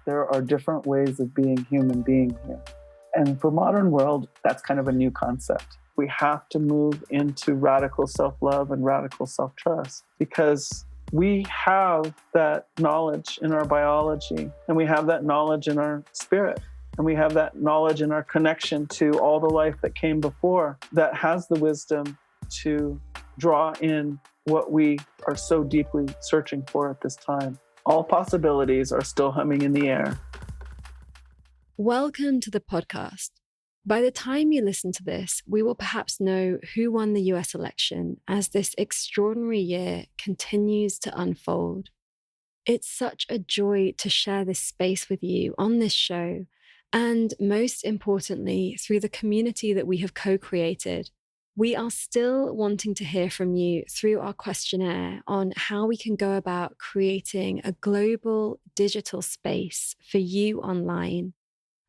there are different ways of being human being here. And for modern world, that's kind of a new concept. We have to move into radical self-love and radical self-trust because we have that knowledge in our biology, and we have that knowledge in our spirit, and we have that knowledge in our connection to all the life that came before that has the wisdom to draw in what we are so deeply searching for at this time. All possibilities are still humming in the air. Welcome to the podcast. By the time you listen to this, we will perhaps know who won the US election as this extraordinary year continues to unfold. It's such a joy to share this space with you on this show, and most importantly, through the community that we have co-created. We are still wanting to hear from you through our questionnaire on how we can go about creating a global digital space for you online,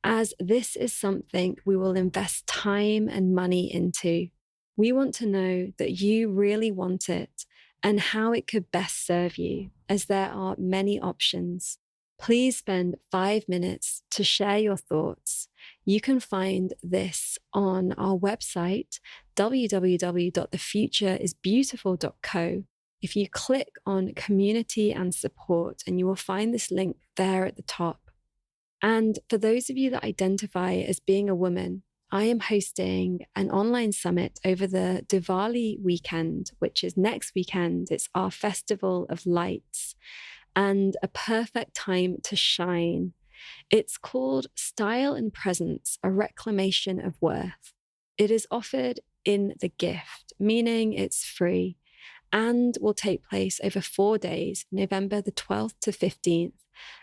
as this is something we will invest time and money into. We want to know that you really want it and how it could best serve you, as there are many options. Please spend 5 minutes to share your thoughts. You can find this on our website, www.thefutureisbeautiful.co. If you click on community and support, and you will find this link there at the top. And for those of you that identify as being a woman, I am hosting an online summit over the Diwali weekend, which is next weekend. It's our Festival of Lights and a perfect time to shine. It's called Style and Presence, a Reclamation of Worth. It is offered in the gift, meaning it's free, and will take place over 4 days, November the 12th to 15th,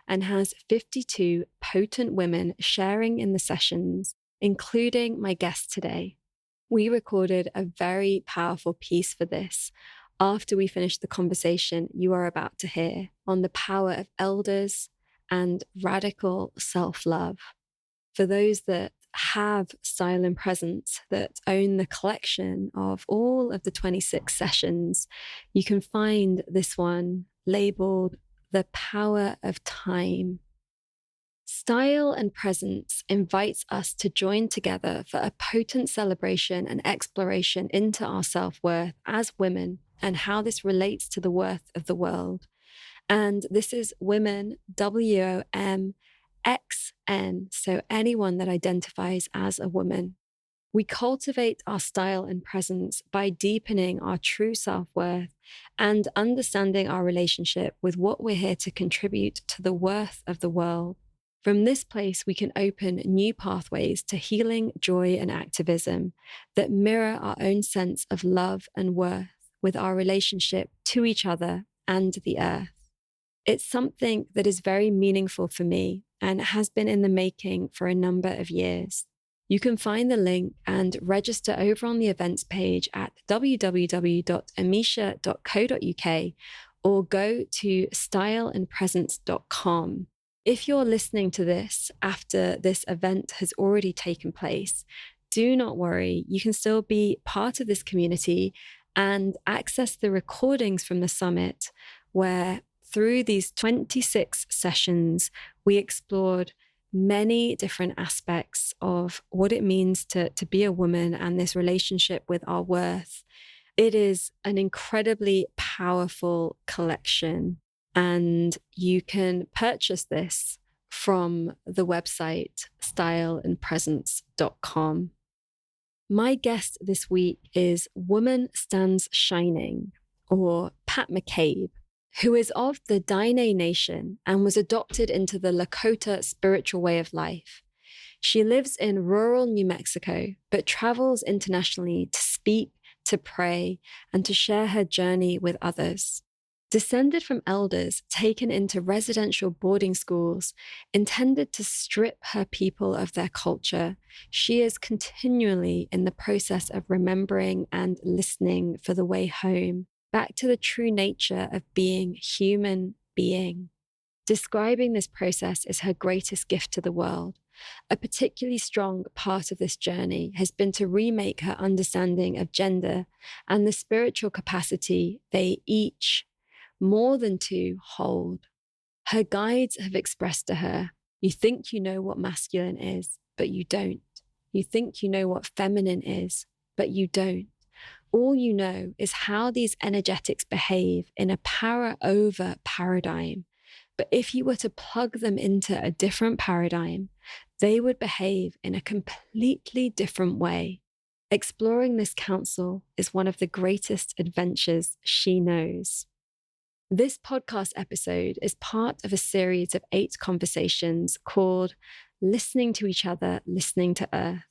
and has 52 potent women sharing in the sessions, including my guest today. We recorded a very powerful piece for this after we finished the conversation you are about to hear on the power of elders and radical self-love. For those that have Style and Presence, that own the collection of all of the 26 sessions, you can find this one labeled The Power of Time. Style and Presence invites us to join together for a potent celebration and exploration into our self-worth as women and how this relates to the worth of the world. And this is Women, WOMXN, so anyone that identifies as a woman. We cultivate our style and presence by deepening our true self-worth and understanding our relationship with what we're here to contribute to the worth of the world. From this place, we can open new pathways to healing, joy, and activism that mirror our own sense of love and worth with our relationship to each other and the earth. It's something that is very meaningful for me and has been in the making for a number of years. You can find the link and register over on the events page at www.amisha.co.uk or go to styleandpresence.com. If you're listening to this after this event has already taken place, do not worry. You can still be part of this community and access the recordings from the summit, where through these 26 sessions, we explored many different aspects of what it means to be a woman and this relationship with our worth. It is an incredibly powerful collection, and you can purchase this from the website styleandpresence.com. My guest this week is Woman Stands Shining, or Pat McCabe, who is of the Diné Nation and was adopted into the Lakota spiritual way of life. She lives in rural New Mexico, but travels internationally to speak, to pray, and to share her journey with others. Descended from elders taken into residential boarding schools intended to strip her people of their culture, she is continually in the process of remembering and listening for the way home, back to the true nature of being human being. Describing this process is her greatest gift to the world. A particularly strong part of this journey has been to remake her understanding of gender and the spiritual capacity they each, more than two, hold. Her guides have expressed to her You think you know what masculine is, but you don't. You think you know what feminine is, but you don't. All you know is how these energetics behave in a power over paradigm. But if you were to plug them into a different paradigm, they would behave in a completely different way. Exploring this counsel is one of the greatest adventures she knows. This podcast episode is part of a series of 8 conversations called Listening to Each Other, Listening to Earth.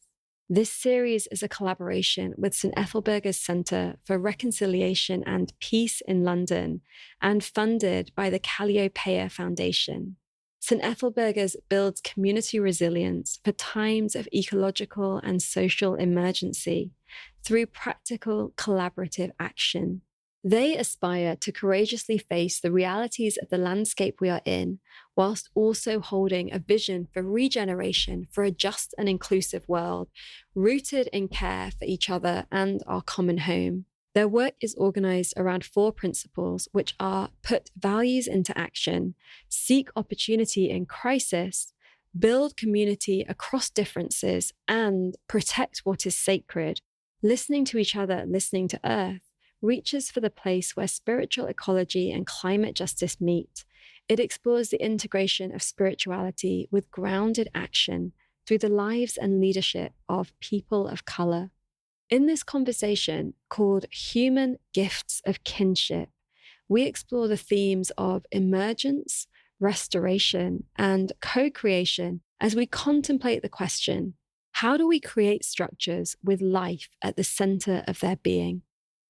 This series is a collaboration with St. Ethelburga's Centre for Reconciliation and Peace in London and funded by the Calliopeia Foundation. St. Ethelburga's builds community resilience for times of ecological and social emergency through practical collaborative action. They aspire to courageously face the realities of the landscape we are in, whilst also holding a vision for regeneration for a just and inclusive world, rooted in care for each other and our common home. Their work is organized around 4 principles, which are put values into action, seek opportunity in crisis, build community across differences, and protect what is sacred. Listening to each other, listening to Earth, reaches for the place where spiritual ecology and climate justice meet. It explores the integration of spirituality with grounded action through the lives and leadership of people of color. In this conversation, called Human Gifts of Kinship, we explore the themes of emergence, restoration, and co-creation as we contemplate the question, how do we create structures with life at the center of their being?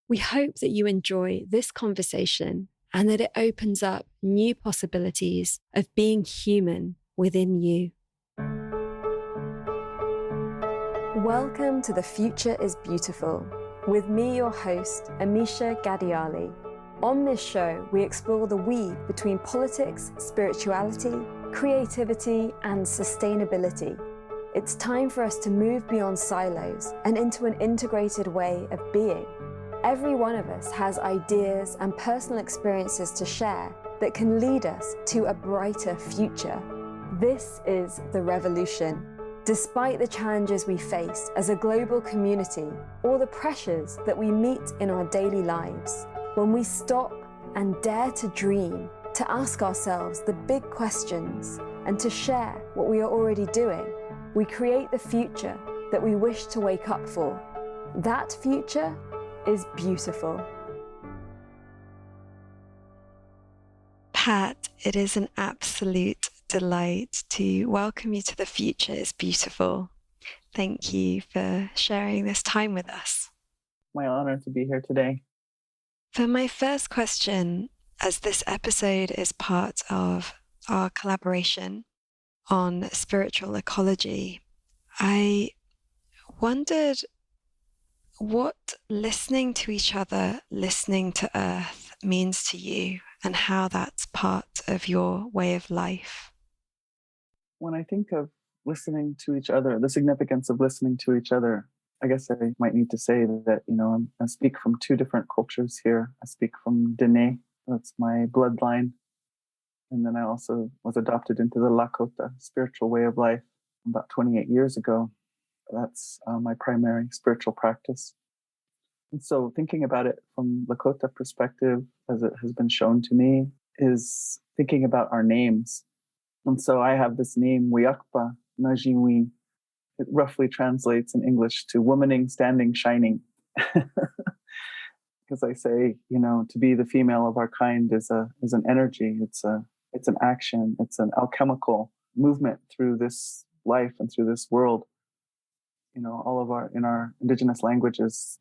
We hope that you enjoy this conversation and that it opens up new possibilities of being human within you. Welcome to The Future is Beautiful, with me, your host, Amisha Gadiali. On this show, we explore the weave between politics, spirituality, creativity, and sustainability. It's time for us to move beyond silos and into an integrated way of being. Every one of us has ideas and personal experiences to share that can lead us to a brighter future. This is the revolution. Despite the challenges we face as a global community or the pressures that we meet in our daily lives, when we stop and dare to dream, to ask ourselves the big questions and to share what we are already doing, we create the future that we wish to wake up for. That future is beautiful. Pat, it is an absolute delight to welcome you to The Future is Beautiful. Thank you for sharing this time with us. My honor to be here today. For my first question, as this episode is part of our collaboration on spiritual ecology, I wondered what listening to each other, listening to Earth means to you and how that's part of your way of life. When I think of listening to each other, the significance of listening to each other, I guess I might need to say that, I speak from 2 different cultures here. I speak from Diné, that's my bloodline. And then I also was adopted into the Lakota spiritual way of life about 28 years ago. That's my primary spiritual practice. And so thinking about it from Lakota perspective, as it has been shown to me, is thinking about our names. And so I have this name, Wiyakpa Najiwi. It roughly translates in English to womaning, standing, shining. Because I say, to be the female of our kind is an energy. It's an action. It's an alchemical movement through this life and through this world. In our indigenous languages,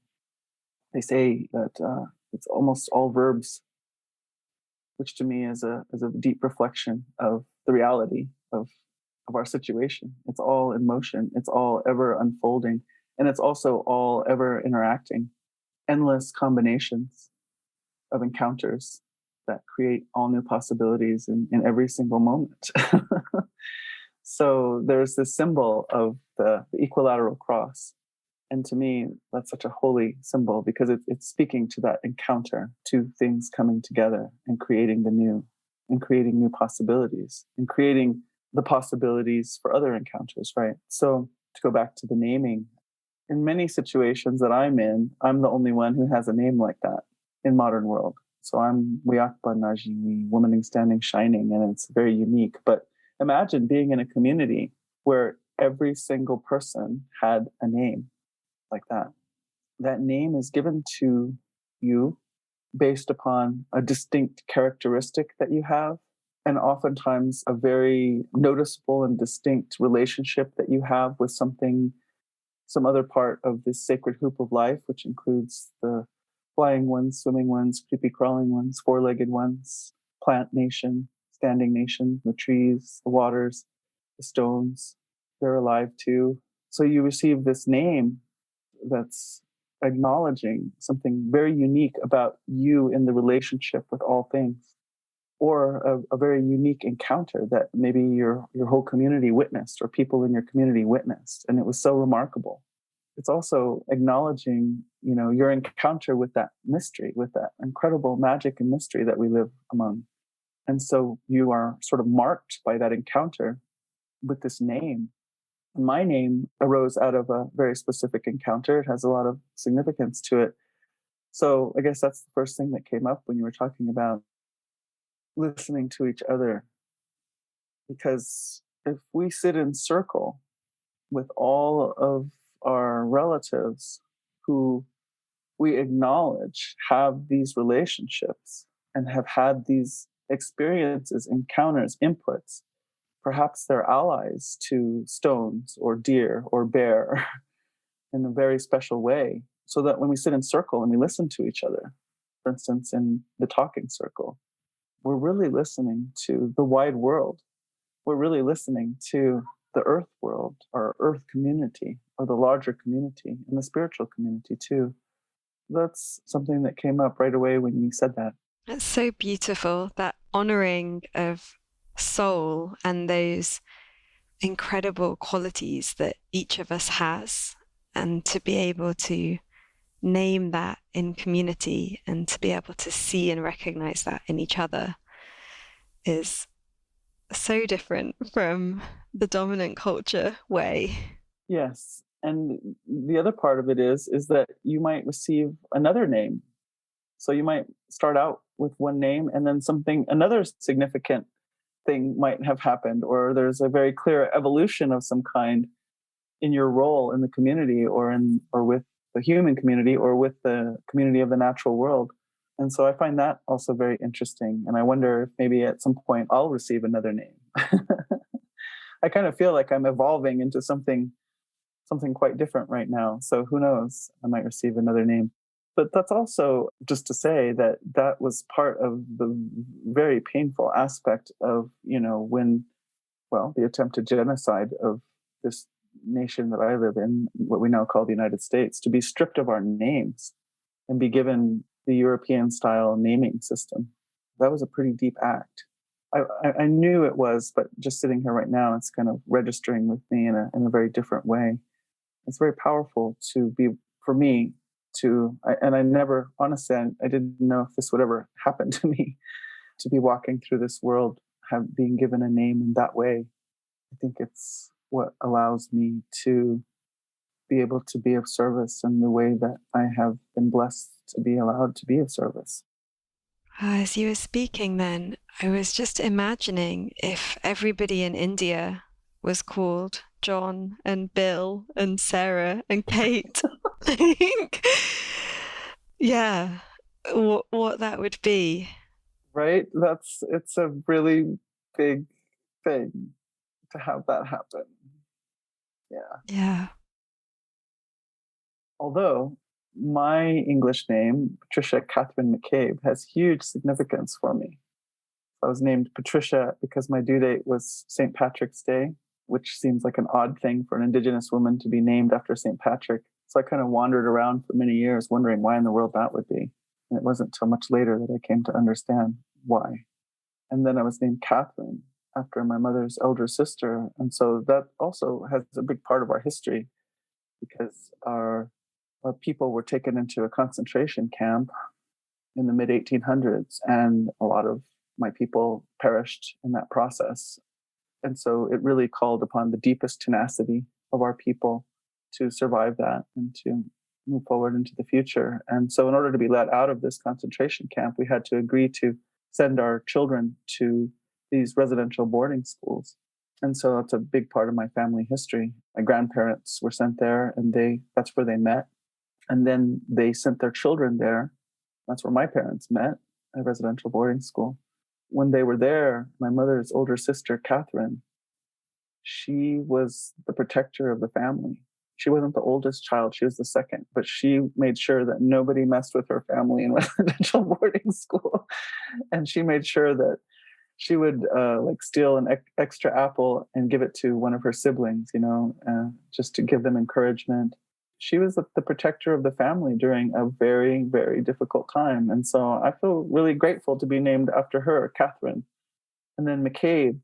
they say that it's almost all verbs, which to me is a deep reflection of the reality of our situation. It's all in motion. It's all ever unfolding. And it's also all ever interacting. Endless combinations of encounters that create all new possibilities in every single moment. So there's this symbol of the Equilateral Cross. And to me, that's such a holy symbol because it's speaking to that encounter, to things coming together and creating the new, and creating new possibilities, and creating the possibilities for other encounters, right? So to go back to the naming, in many situations that I'm in, I'm the only one who has a name like that in modern world. So I'm Wiakba Najimi, woman standing shining, and it's very unique. But imagine being in a community where every single person had a name like that. That name is given to you based upon a distinct characteristic that you have, and oftentimes a very noticeable and distinct relationship that you have with something, some other part of this sacred hoop of life, which includes the flying ones, swimming ones, creepy crawling ones, four-legged ones, plant nation, standing nation, the trees, the waters, the stones, they're alive too. So you receive this name that's acknowledging something very unique about you in the relationship with all things, or a very unique encounter that maybe your whole community witnessed, or people in your community witnessed, and it was so remarkable. It's also acknowledging, your encounter with that mystery, with that incredible magic and mystery that we live among. And so you are sort of marked by that encounter with this name. My name arose out of a very specific encounter. It has a lot of significance to it. So I guess that's the first thing that came up when you were talking about listening to each other. Because if we sit in circle with all of our relatives who we acknowledge have these relationships and have had these experiences, encounters, inputs, perhaps they're allies to stones or deer or bear in a very special way, so that when we sit in circle and we listen to each other, for instance, in the talking circle, we're really listening to the wide world. We're really listening to the earth world, our earth community, or the larger community, and the spiritual community too. That's something that came up right away when you said that. It's so beautiful, that honoring of soul and those incredible qualities that each of us has, and to be able to name that in community and to be able to see and recognize that in each other is so different from the dominant culture way. Yes. And the other part of it is that you might receive another name. So you might start out with one name, and then another significant thing might have happened, or there's a very clear evolution of some kind in your role in the community, or with the human community, or with the community of the natural world. And so I find that also very interesting. And I wonder if maybe at some point I'll receive another name. I kind of feel like I'm evolving into something quite different right now. So who knows? I might receive another name. But that's also just to say that was part of the very painful aspect of, the attempted genocide of this nation that I live in, what we now call the United States, to be stripped of our names and be given the European style naming system. That was a pretty deep act. I knew it was, but just sitting here right now, it's kind of registering with me in a very different way. It's very powerful for me and I never, honestly, I didn't know if this would ever happen to me, to be walking through this world, being given a name in that way. I think it's what allows me to be able to be of service in the way that I have been blessed to be allowed to be of service. As you were speaking then, I was just imagining if everybody in India was called John and Bill and Sarah and Kate. Yeah, what that would be. Right? It's a really big thing to have that happen. Yeah. Yeah. Although my English name, Patricia Catherine McCabe, has huge significance for me. I was named Patricia because my due date was St. Patrick's Day, which seems like an odd thing for an Indigenous woman to be named after St. Patrick. So I kind of wandered around for many years wondering why in the world that would be. And it wasn't until much later that I came to understand why. And then I was named Catherine after my mother's elder sister. And so that also has a big part of our history, because our people were taken into a concentration camp in the mid-1800s, and a lot of my people perished in that process. And so it really called upon the deepest tenacity of our people to survive that and to move forward into the future. And so in order to be let out of this concentration camp, we had to agree to send our children to these residential boarding schools. And so that's a big part of my family history. My grandparents were sent there, and that's where they met. And then they sent their children there. That's where my parents met, at a residential boarding school. When they were there, my mother's older sister, Catherine, she was the protector of the family. She wasn't the oldest child, she was the second, but she made sure that nobody messed with her family in residential boarding school. And she made sure that she would steal an extra apple and give it to one of her siblings, just to give them encouragement. She was the protector of the family during a very, very difficult time. And so I feel really grateful to be named after her, Catherine. And then McCabe,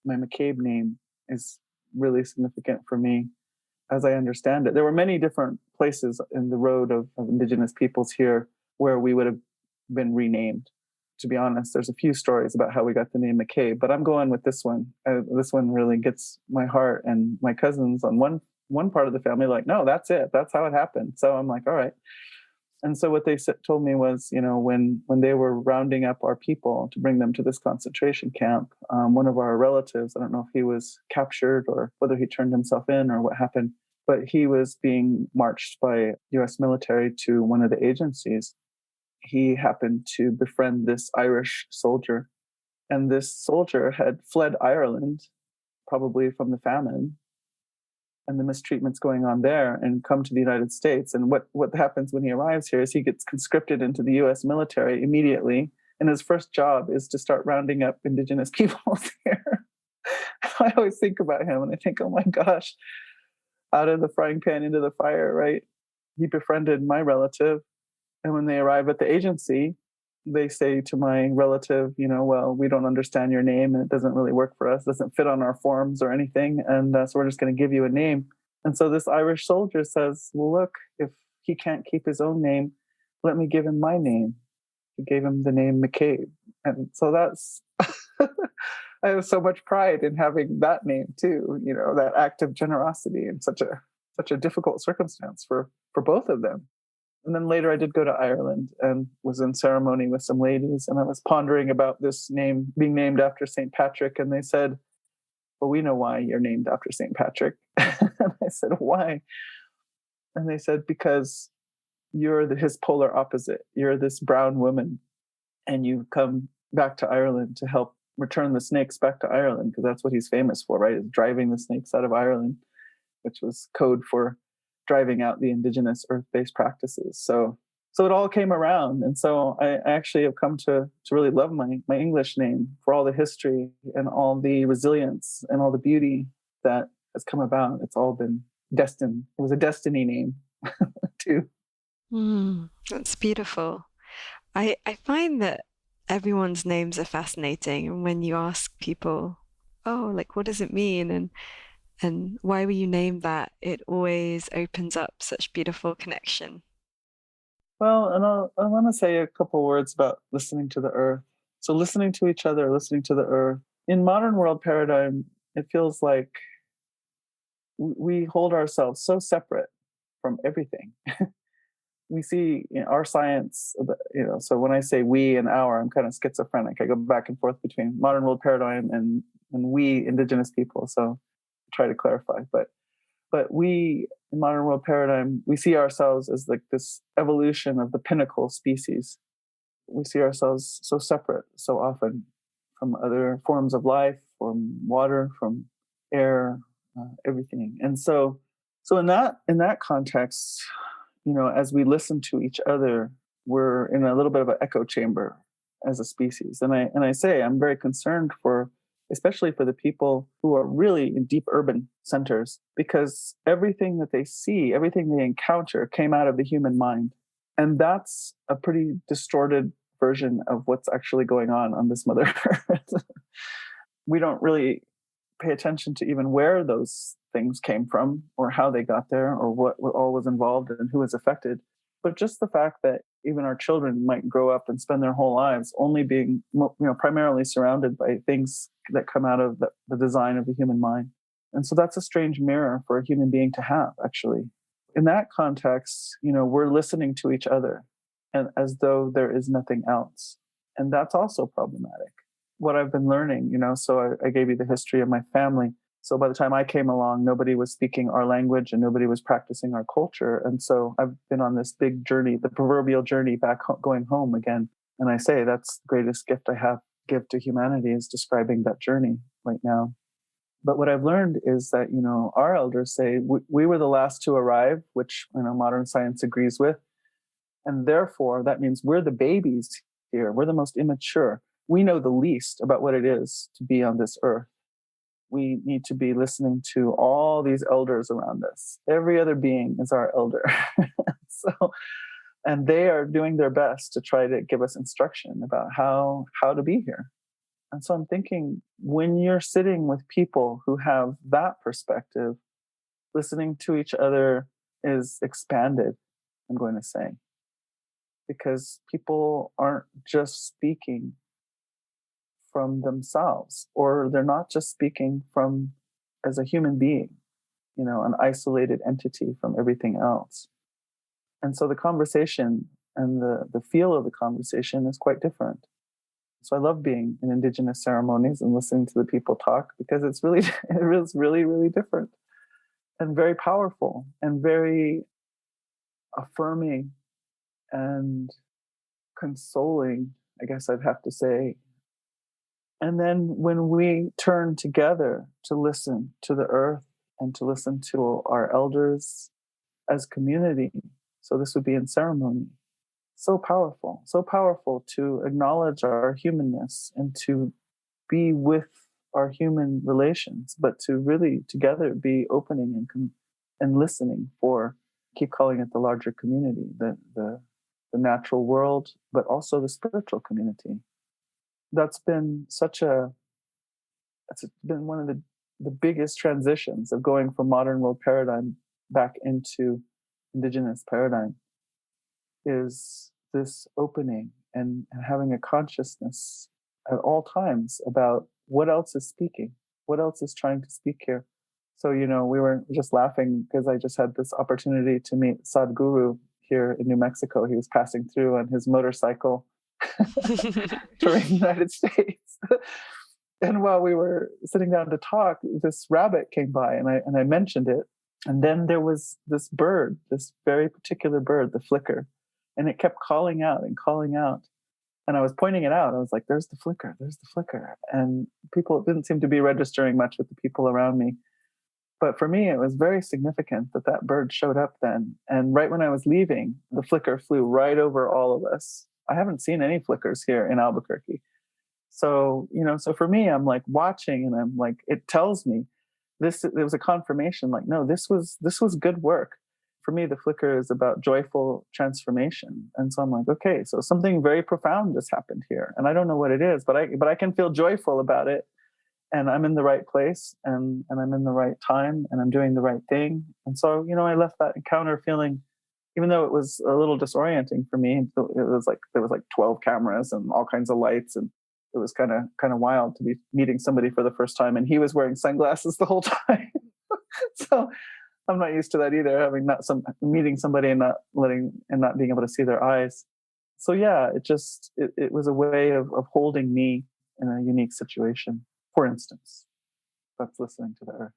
my McCabe name is really significant for me, as I understand it. There were many different places in the road of Indigenous peoples here where we would have been renamed. To be honest, there's a few stories about how we got the name McCabe, but I'm going with this one. This one really gets my heart. And my cousins on one part of the family like, no, that's it. That's how it happened. So I'm like, all right. And so what they told me was, when they were rounding up our people to bring them to this concentration camp, one of our relatives, I don't know if he was captured or whether he turned himself in or what happened, but he was being marched by U.S. military to one of the agencies. He happened to befriend this Irish soldier, and this soldier had fled Ireland, probably from the famine and the mistreatments going on there, and come to the United States. And what happens when he arrives here is he gets conscripted into the U.S. military immediately, and his first job is to start rounding up Indigenous peoples here. I always think about him, and I think, oh my gosh, out of the frying pan into the fire, right? He befriended my relative, and when they arrive at the agency, they say to my relative, well, we don't understand your name and it doesn't really work for us, doesn't fit on our forms or anything. And so we're just going to give you a name. And so this Irish soldier says, well, look, if he can't keep his own name, let me give him my name. He gave him the name McCabe. And so that's, I have so much pride in having that name too, that act of generosity in such a difficult circumstance for both of them. And then later I did go to Ireland and was in ceremony with some ladies, and I was pondering about this name being named after St. Patrick. And they said, well, we know why you're named after St. Patrick. And I said, why? And they said, because you're his polar opposite. You're this brown woman, and you've come back to Ireland to help return the snakes back to Ireland, because that's what he's famous for, right? Is driving the snakes out of Ireland, which was code for driving out the indigenous earth-based practices. So it all came around. And so I actually have come to really love my English name for all the history and all the resilience and all the beauty that has come about. It's all been destined. It was a destiny name too. That's beautiful. I find that everyone's names are fascinating. And when you ask people, what does it mean? And why were you named that? It always opens up such beautiful connection. Well, and I want to say a couple words about listening to the earth. So listening to each other, listening to the earth. In modern world paradigm, it feels like we hold ourselves so separate from everything. We see our science, so when I say we and our, I'm kind of schizophrenic. I go back and forth between modern world paradigm and we indigenous people. So try to clarify, but we in modern world paradigm, we see ourselves as like this evolution of the pinnacle species. We see ourselves so separate so often from other forms of life, from water, from air, everything. And so in that context, as we listen to each other, we're in a little bit of an echo chamber as a species. And I say I'm very concerned especially for the people who are really in deep urban centers, because everything that they see, everything they encounter came out of the human mind. And that's a pretty distorted version of what's actually going on this Mother Earth. We don't really pay attention to even where those things came from or how they got there or what all was involved and who was affected. But just the fact that even our children might grow up and spend their whole lives only being, primarily surrounded by things that come out of the design of the human mind. And so that's a strange mirror for a human being to have, actually. In that context, we're listening to each other and as though there is nothing else. And that's also problematic. What I've been learning, so I gave you the history of my family. So by the time I came along, nobody was speaking our language and nobody was practicing our culture. And so I've been on this big journey, the proverbial journey back going home again. And I say that's the greatest gift I give to humanity is describing that journey right now. But what I've learned is that, our elders say we were the last to arrive, which, modern science agrees with. And therefore, that means we're the babies here. We're the most immature. We know the least about what it is to be on this earth. We need to be listening to all these elders around us. Every other being is our elder. And they are doing their best to try to give us instruction about how to be here. And so I'm thinking, when you're sitting with people who have that perspective, listening to each other is expanded, I'm going to say, because people aren't just speaking from themselves, or they're not just speaking from as a human being, an isolated entity from everything else. And so the conversation and the feel of the conversation is quite different. So I love being in Indigenous ceremonies and listening to the people talk, because it is really, really different and very powerful and very affirming and consoling, I guess I'd have to say. And then when we turn together to listen to the earth and to listen to our elders as community, so this would be in ceremony, so powerful to acknowledge our humanness and to be with our human relations, but to really together be opening and listening for, keep calling it the larger community, the natural world, but also the spiritual community. That's been it's been one of the biggest transitions of going from modern world paradigm back into Indigenous paradigm, is this opening and having a consciousness at all times about what else is speaking, what else is trying to speak here. So, we were just laughing because I just had this opportunity to meet Sadhguru here in New Mexico. He was passing through on his motorcycle touring the United States. And while we were sitting down to talk, this rabbit came by and I mentioned it. And then there was this bird, this very particular bird, the flicker, and it kept calling out and calling out. And I was pointing it out. I was like, there's the flicker, there's the flicker. And people didn't seem to be registering much with the people around me. But for me, it was very significant that bird showed up then. And right when I was leaving, the flicker flew right over all of us. I haven't seen any flickers here in Albuquerque. So, so for me, I'm like watching and I'm like, it tells me it was a confirmation, like, no, this was good work. For me, the flicker is about joyful transformation. And so I'm like, okay, so something very profound just happened here. And I don't know what it is, but I can feel joyful about it. And I'm in the right place and I'm in the right time and I'm doing the right thing. And so, I left that encounter feeling, even though it was a little disorienting for me, it was like, there was like 12 cameras and all kinds of lights. And it was kind of wild to be meeting somebody for the first time. And he was wearing sunglasses the whole time. So I'm not used to that either, having meeting somebody and not being able to see their eyes. So yeah, it was a way of holding me in a unique situation. For instance, that's listening to the earth.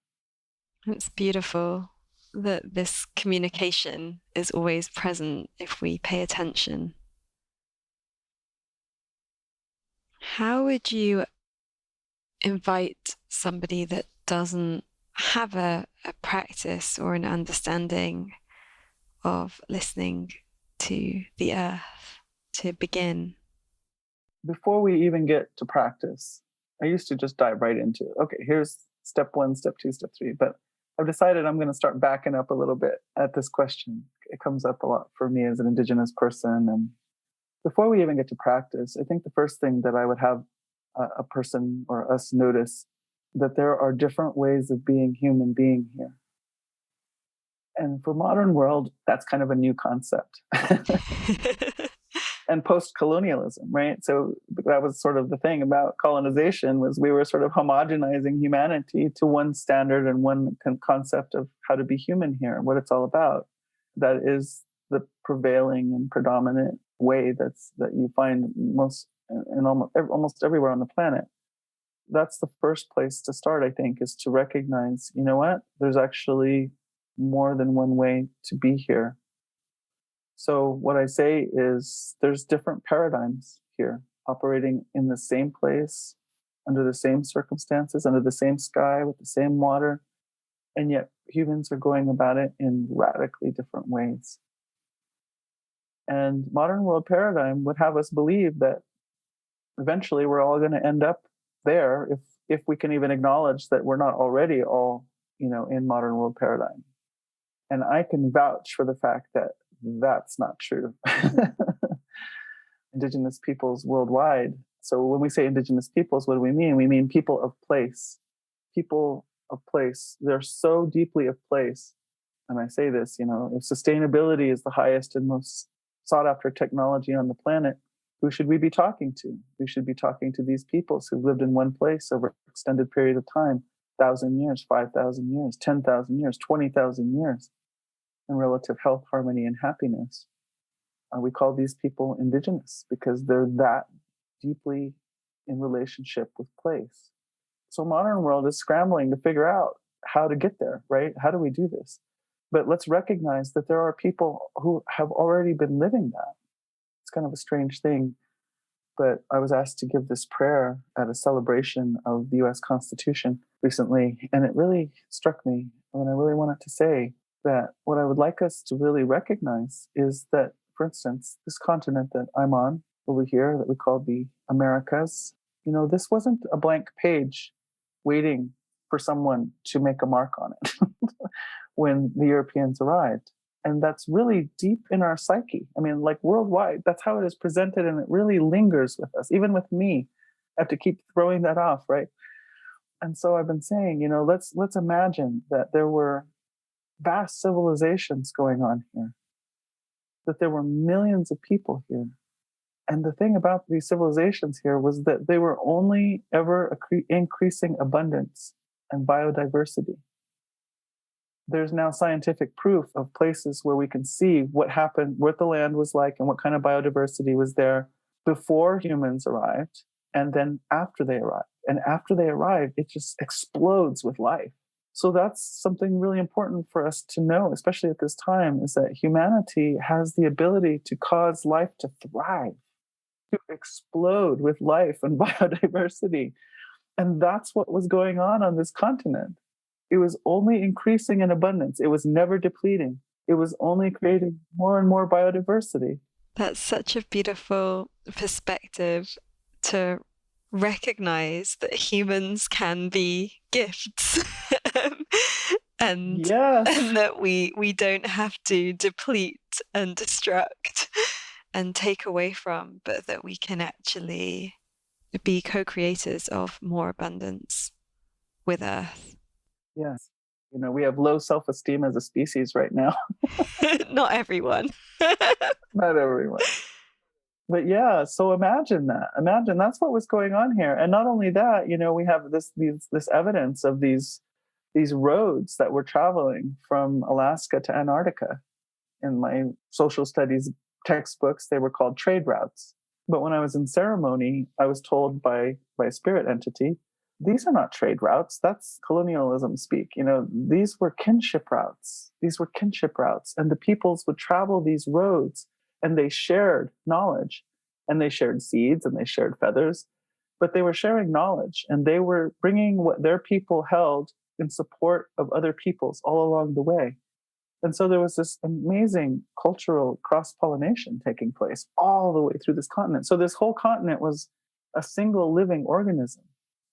It's beautiful that this communication is always present if we pay attention. How would you invite somebody that doesn't have a practice or an understanding of listening to the earth to begin? Before we even get to practice, I used to just dive right into, okay, here's step 1, step 2, step 3. But I've decided I'm going to start backing up a little bit at this question. It comes up a lot for me as an Indigenous person. And before we even get to practice, I think the first thing that I would have a person or us notice that there are different ways of being human being here. And for modern world, that's kind of a new concept. And post-colonialism, right? So that was sort of the thing about colonization, was we were sort of homogenizing humanity to one standard and one concept of how to be human here and what it's all about. That is the prevailing and predominant way that you find most in almost everywhere on the planet. That's the first place to start, I think, is to recognize, you know what? There's actually more than one way to be here. So what I say is there's different paradigms here operating in the same place, under the same circumstances, under the same sky, with the same water. And yet humans are going about it in radically different ways. And modern world paradigm would have us believe that eventually we're all going to end up there if we can even acknowledge that we're not already all, in modern world paradigm. And I can vouch for the fact that that's not true. Indigenous peoples worldwide. So when we say indigenous peoples, what do we mean? We mean people of place. People of place. They're so deeply of place. And I say this, if sustainability is the highest and most sought after technology on the planet, who should we be talking to? We should be talking to these peoples who've lived in one place over an extended period of time, 1,000 years, 5,000 years, 10,000 years, 20,000 years. And relative health, harmony, and happiness. We call these people indigenous because they're that deeply in relationship with place. So modern world is scrambling to figure out how to get there, right? How do we do this? But let's recognize that there are people who have already been living that. It's kind of a strange thing, but I was asked to give this prayer at a celebration of the U.S. Constitution recently, and it really struck me, and I really wanted to say that what I would like us to really recognize is that, for instance, this continent that I'm on over here that we call the Americas, this wasn't a blank page waiting for someone to make a mark on it when the Europeans arrived. And that's really deep in our psyche. I mean, like worldwide, that's how it is presented, and it really lingers with us. Even with me, I have to keep throwing that off, right? And so I've been saying, let's imagine that there were vast civilizations going on here, that there were millions of people here. And the thing about these civilizations here was that they were only ever increasing abundance and biodiversity. There's now scientific proof of places where we can see what happened, what the land was like, and what kind of biodiversity was there before humans arrived, and then after they arrived. And after they arrived, it just explodes with life. So that's something really important for us to know, especially at this time, is that humanity has the ability to cause life to thrive, to explode with life and biodiversity. And that's what was going on this continent. It was only increasing in abundance. It was never depleting. It was only creating more and more biodiversity. That's such a beautiful perspective to recognize that humans can be gifts. and that we don't have to deplete and destruct and take away from, but that we can actually be co-creators of more abundance with Earth. Yes. We have low self-esteem as a species right now. Not everyone. Not everyone. But yeah, so imagine that. Imagine that's what was going on here. And not only that, we have this evidence of these roads that were traveling from Alaska to Antarctica. In my social studies textbooks, they were called trade routes. But when I was in ceremony, I was told by a spirit entity, these are not trade routes. That's colonialism speak. These were kinship routes. And the peoples would travel these roads, and they shared knowledge, and they shared seeds, and they shared feathers, but they were sharing knowledge, and they were bringing what their people held in support of other peoples all along the way. And so there was this amazing cultural cross-pollination taking place all the way through this continent. So this whole continent was a single living organism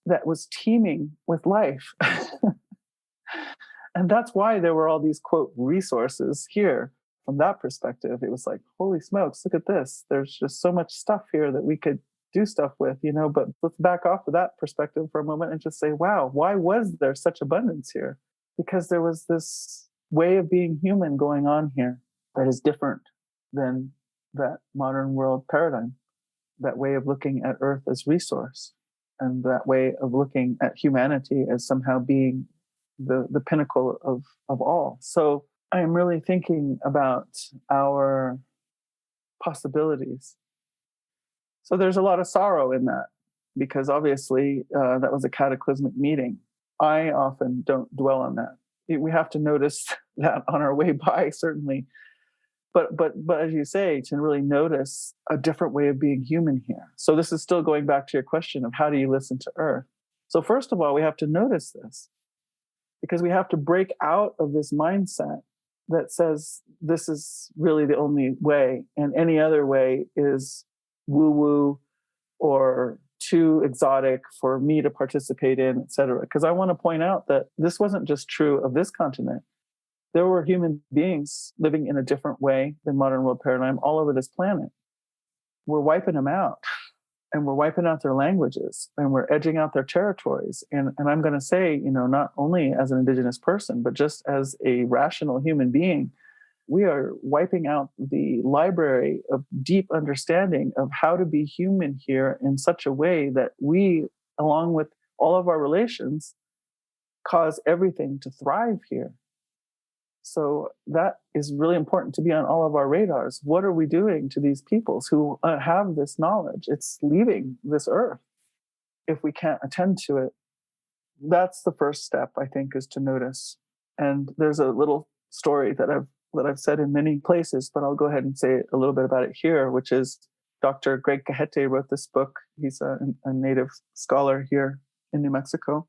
that was teeming with life. And that's why there were all these, quote, resources here. From that perspective, it was like, holy smokes, look at this. There's just so much stuff here that we could do stuff with, but let's back off of that perspective for a moment and just say, wow, why was there such abundance here? Because there was this way of being human going on here that is different than that modern world paradigm, that way of looking at Earth as resource, and that way of looking at humanity as somehow being the pinnacle of all. So I am really thinking about our possibilities. So there's a lot of sorrow in that, because obviously that was a cataclysmic meeting. I often don't dwell on that. We have to notice that on our way by, certainly. But as you say, to really notice a different way of being human here. So this is still going back to your question of how do you listen to Earth? So first of all, we have to notice this, because we have to break out of this mindset that says this is really the only way, and any other way is woo-woo or too exotic for me to participate in, et cetera. Because I want to point out that this wasn't just true of this continent. There were human beings living in a different way than modern world paradigm all over this planet. We're wiping them out, and we're wiping out their languages, and we're edging out their territories. And I'm going to say, not only as an indigenous person, but just as a rational human being, we are wiping out the library of deep understanding of how to be human here in such a way that we, along with all of our relations, cause everything to thrive here. So that is really important to be on all of our radars. What are we doing to these peoples who have this knowledge? It's leaving this earth if we can't attend to it. That's the first step, I think, is to notice. And there's a little story that I've said in many places, but I'll go ahead and say a little bit about it here, which is Dr. Greg Cajete wrote this book. He's a native scholar here in New Mexico.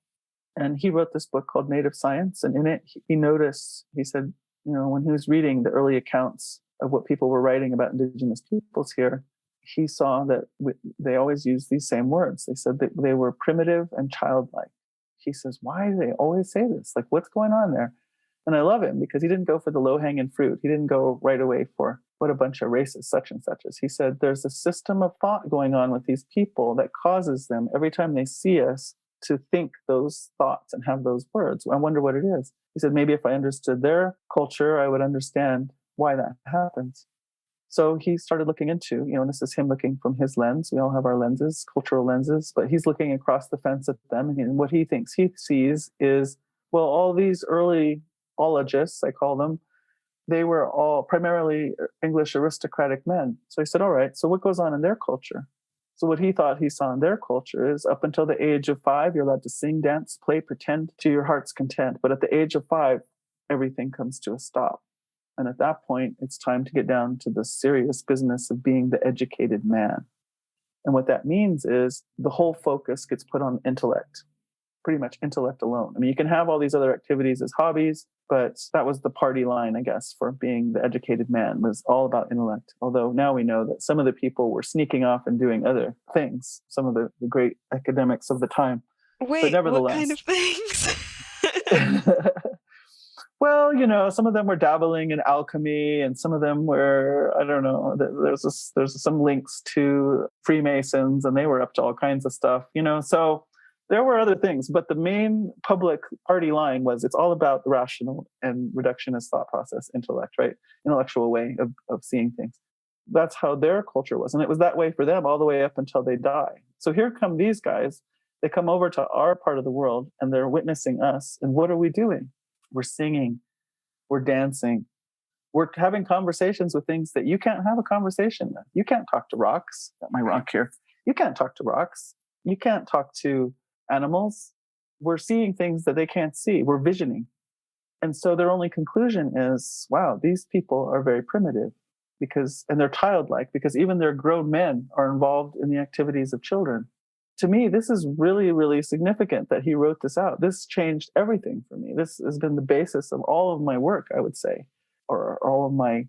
And he wrote this book called Native Science. And in it, he noticed, he said, when he was reading the early accounts of what people were writing about indigenous peoples here, he saw that they always used these same words. They said that they were primitive and childlike. He says, why do they always say this? Like, what's going on there? And I love him because he didn't go for the low-hanging fruit. He didn't go right away for what a bunch of racists such and such is. He said, there's a system of thought going on with these people that causes them, every time they see us, to think those thoughts and have those words. I wonder what it is. He said, maybe if I understood their culture, I would understand why that happens. So he started looking into, and this is him looking from his lens. We all have our lenses, cultural lenses, but he's looking across the fence at them. And what he thinks he sees is, well, all these early ologists, I call them, they were all primarily English aristocratic men. So he said, all right, so what goes on in their culture? So what he thought he saw in their culture is up until the age of 5, you're allowed to sing, dance, play, pretend to your heart's content. But at the age of 5, everything comes to a stop. And at that point, it's time to get down to the serious business of being the educated man. And what that means is the whole focus gets put on intellect, pretty much intellect alone. I mean, you can have all these other activities as hobbies, but that was the party line, I guess, for being the educated man, was all about intellect. Although now we know that some of the people were sneaking off and doing other things, some of the great academics of the time. Wait, but nevertheless, what kind of things? Well, some of them were dabbling in alchemy, and some of them were, I don't know, there's some links to Freemasons, and they were up to all kinds of stuff, so there were other things, but the main public party line was it's all about the rational and reductionist thought process, intellect, right? Intellectual way of seeing things. That's how their culture was. And it was that way for them all the way up until they die. So here come these guys. They come over to our part of the world and they're witnessing us. And what are we doing? We're singing. We're dancing. We're having conversations with things that you can't have a conversation with. You can't talk to rocks. Got my rock here. You can't talk to rocks. You can't talk to animals. We're seeing things that they can't see. We're visioning. And so their only conclusion is, wow, these people are very primitive and they're childlike, because even their grown men are involved in the activities of children. To me, this is really, really significant that he wrote this out. This changed everything for me. This has been the basis of all of my work, I would say, or all of my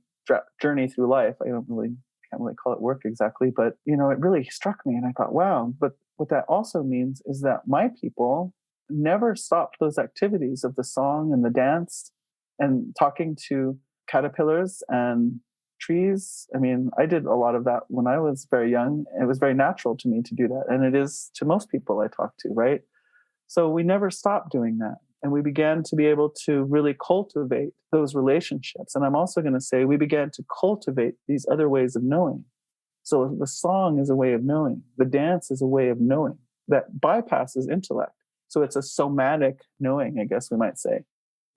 journey through life. I can't really call it work exactly, but it really struck me. And I thought, wow, but what that also means is that my people never stopped those activities of the song and the dance and talking to caterpillars and trees. I mean, I did a lot of that when I was very young. It was very natural to me to do that. And it is to most people I talk to, right? So we never stopped doing that. And we began to be able to really cultivate those relationships. And I'm also going to say we began to cultivate these other ways of knowing. So the song is a way of knowing. The dance is a way of knowing that bypasses intellect. So it's a somatic knowing, I guess we might say.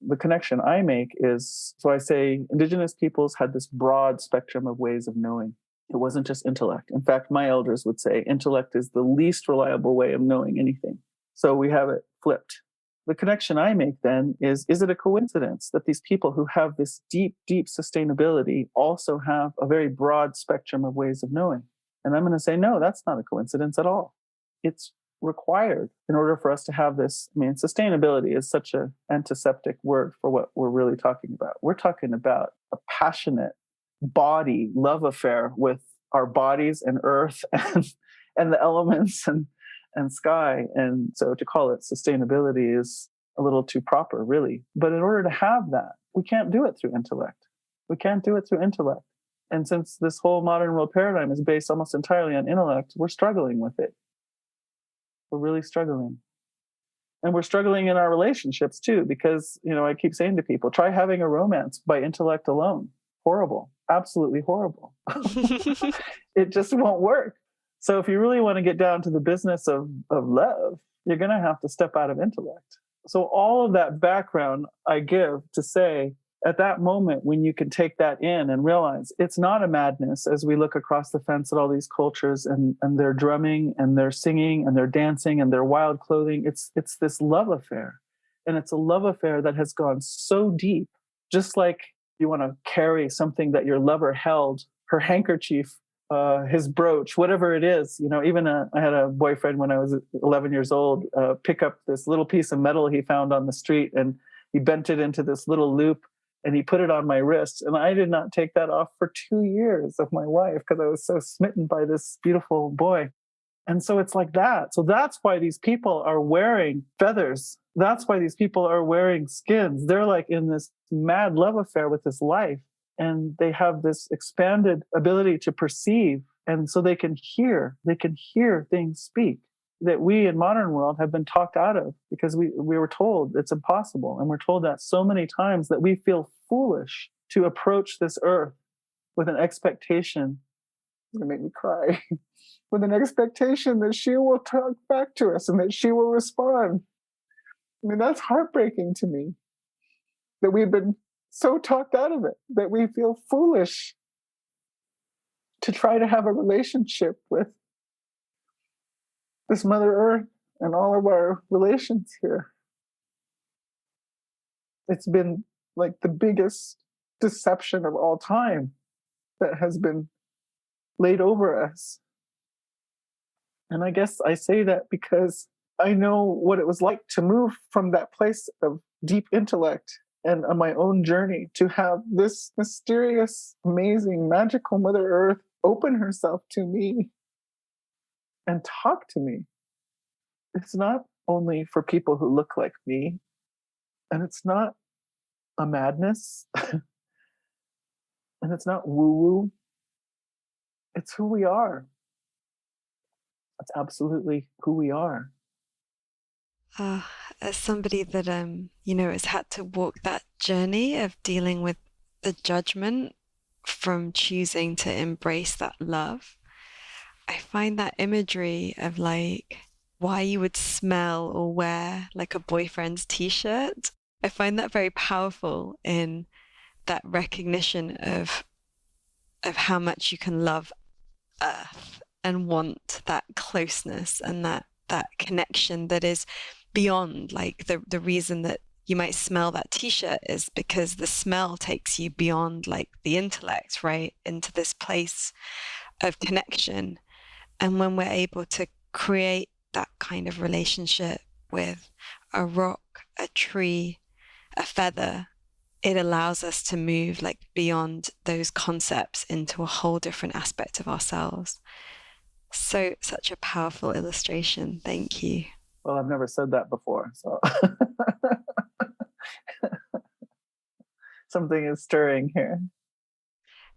The connection I make is, so I say Indigenous peoples had this broad spectrum of ways of knowing. It wasn't just intellect. In fact, my elders would say intellect is the least reliable way of knowing anything. So we have it flipped. The connection I make then is it a coincidence that these people who have this deep, deep sustainability also have a very broad spectrum of ways of knowing? And I'm going to say, no, that's not a coincidence at all. It's required in order for us to have this. I mean, sustainability is such an antiseptic word for what we're really talking about. We're talking about a passionate body love affair with our bodies and earth and the elements and sky. And so to call it sustainability is a little too proper, really. But in order to have that, we can't do it through intellect. We can't do it through intellect. And since this whole modern world paradigm is based almost entirely on intellect, we're struggling with it. We're really struggling. And we're struggling in our relationships too, because, I keep saying to people, try having a romance by intellect alone. Horrible. Absolutely horrible. It just won't work. So if you really want to get down to the business of love, you're going to have to step out of intellect. So all of that background I give to say, at that moment when you can take that in and realize it's not a madness as we look across the fence at all these cultures and they're drumming and they're singing and they're dancing and they're wild clothing. It's this love affair. And it's a love affair that has gone so deep, just like you want to carry something that your lover held, her handkerchief, his brooch, whatever it is. Even I had a boyfriend when I was 11 years old, pick up this little piece of metal he found on the street, and he bent it into this little loop and he put it on my wrist. And I did not take that off for 2 years of my life because I was so smitten by this beautiful boy. And so it's like that. So that's why these people are wearing feathers. That's why these people are wearing skins. They're like in this mad love affair with this life. And they have this expanded ability to perceive. And so they can hear things speak that we in modern world have been talked out of because we were told it's impossible. And we're told that so many times that we feel foolish to approach this earth with an expectation. It's going to make me cry. With an expectation that she will talk back to us and that she will respond. I mean, that's heartbreaking to me that we've been so talked out of it, that we feel foolish to try to have a relationship with this Mother Earth and all of our relations here. It's been like the biggest deception of all time that has been laid over us. And I guess I say that because I know what it was like to move from that place of deep intellect and on my own journey to have this mysterious, amazing, magical Mother Earth open herself to me and talk to me. It's not only for people who look like me, and it's not a madness, and it's not woo-woo. It's who we are. It's absolutely who we are. As somebody that has had to walk that journey of dealing with the judgment from choosing to embrace that love, I find that imagery of like why you would smell or wear like a boyfriend's t-shirt, I find that very powerful in that recognition of how much you can love Earth and want that closeness and that connection that is beyond like the reason that you might smell that t-shirt is because the smell takes you beyond like the intellect, right, into this place of connection. And when we're able to create that kind of relationship with a rock, a tree, a feather, it allows us to move like beyond those concepts into a whole different aspect of ourselves. So such a powerful illustration. Thank you. Well, I've never said that before, so something is stirring here.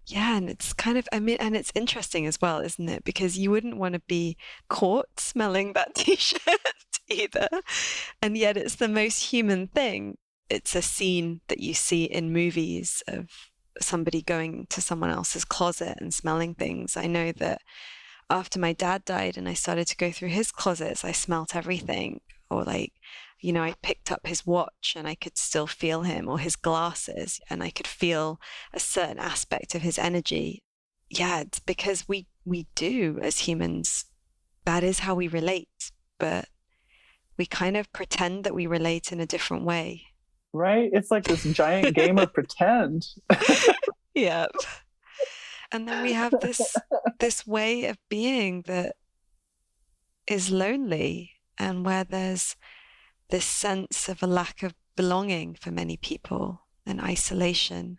Yeah, and it's kind of, and it's interesting as well, isn't it? Because you wouldn't want to be caught smelling that t-shirt. either. And yet it's the most human thing. It's a scene that you see in movies of somebody going to someone else's closet and smelling things. I know that after my dad died and I started to go through his closets, I smelt everything. Or like, I picked up his watch and I could still feel him, or his glasses, and I could feel a certain aspect of his energy. Yeah, it's because we do as humans. That is how we relate, but we kind of pretend that we relate in a different way. Right? It's like this giant game of pretend. Yeah. And then we have this way of being that is lonely, and where there's this sense of a lack of belonging for many people and isolation.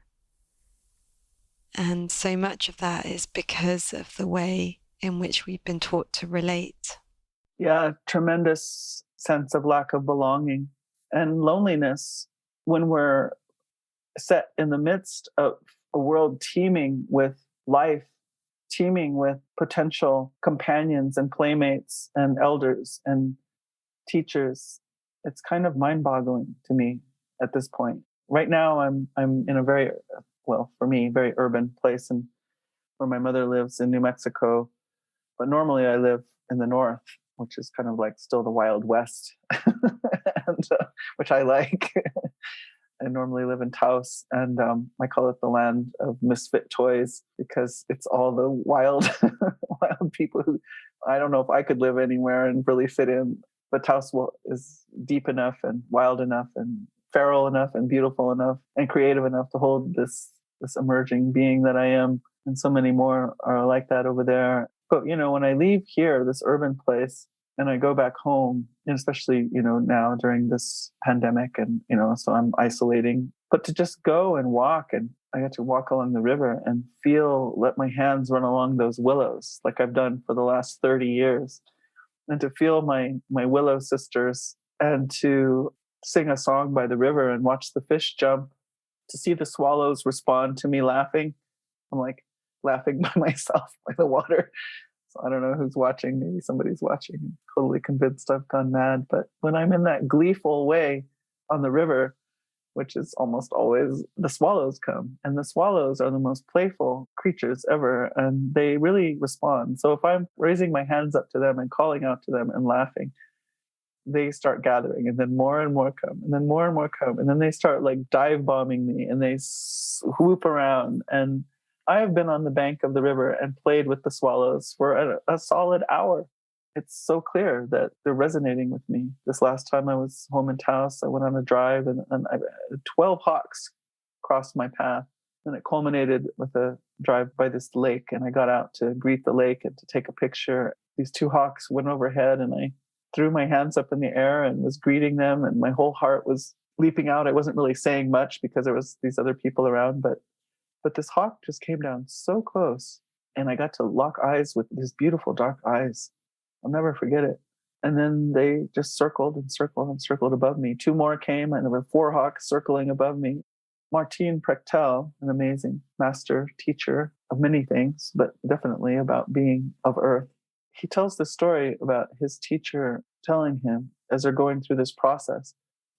And so much of that is because of the way in which we've been taught to relate. Yeah, tremendous sense of lack of belonging and loneliness when we're set in the midst of a world teeming with life, teeming with potential companions and playmates and elders and teachers. It's kind of mind-boggling to me at this point. Right now, I'm in a very, well, for me, very urban place, and where my mother lives in New Mexico. But normally I live in the north, which is kind of like still the Wild West, and, which I like. I normally live in Taos, and I call it the land of misfit toys because it's all the wild, wild people who I don't know if I could live anywhere and really fit in. But Taos is deep enough and wild enough and feral enough and beautiful enough and creative enough to hold this emerging being that I am. And so many more are like that over there. But, when I leave here, this urban place, and I go back home, and especially, now during this pandemic and, so I'm isolating, but to just go and walk, and I get to walk along the river and let my hands run along those willows like I've done for the last 30 years. And to feel my willow sisters, and to sing a song by the river and watch the fish jump, to see the swallows respond to me laughing. I'm like laughing by myself by the water. So I don't know who's watching. Maybe somebody's watching. I'm totally convinced I've gone mad. But when I'm in that gleeful way on the river, which is almost always, the swallows come. And the swallows are the most playful creatures ever. And they really respond. So if I'm raising my hands up to them and calling out to them and laughing, they start gathering, and then more and more come, and then more and more come. And then they start like dive bombing me, and they whoop around. And I have been on the bank of the river and played with the swallows for a solid hour. It's so clear that they're resonating with me. This last time I was home in Taos, I went on a drive, and 12 hawks crossed my path. And it culminated with a drive by this lake. And I got out to greet the lake and to take a picture. These 2 hawks went overhead, and I threw my hands up in the air and was greeting them. And my whole heart was leaping out. I wasn't really saying much because there was these other people around, but this hawk just came down so close, and I got to lock eyes with these beautiful dark eyes. I'll never forget it. And then they just circled and circled and circled above me. 2 more came, and there were 4 hawks circling above me. Martin Prechtel, an amazing master teacher of many things, but definitely about being of earth. He tells this story about his teacher telling him, as they're going through this process,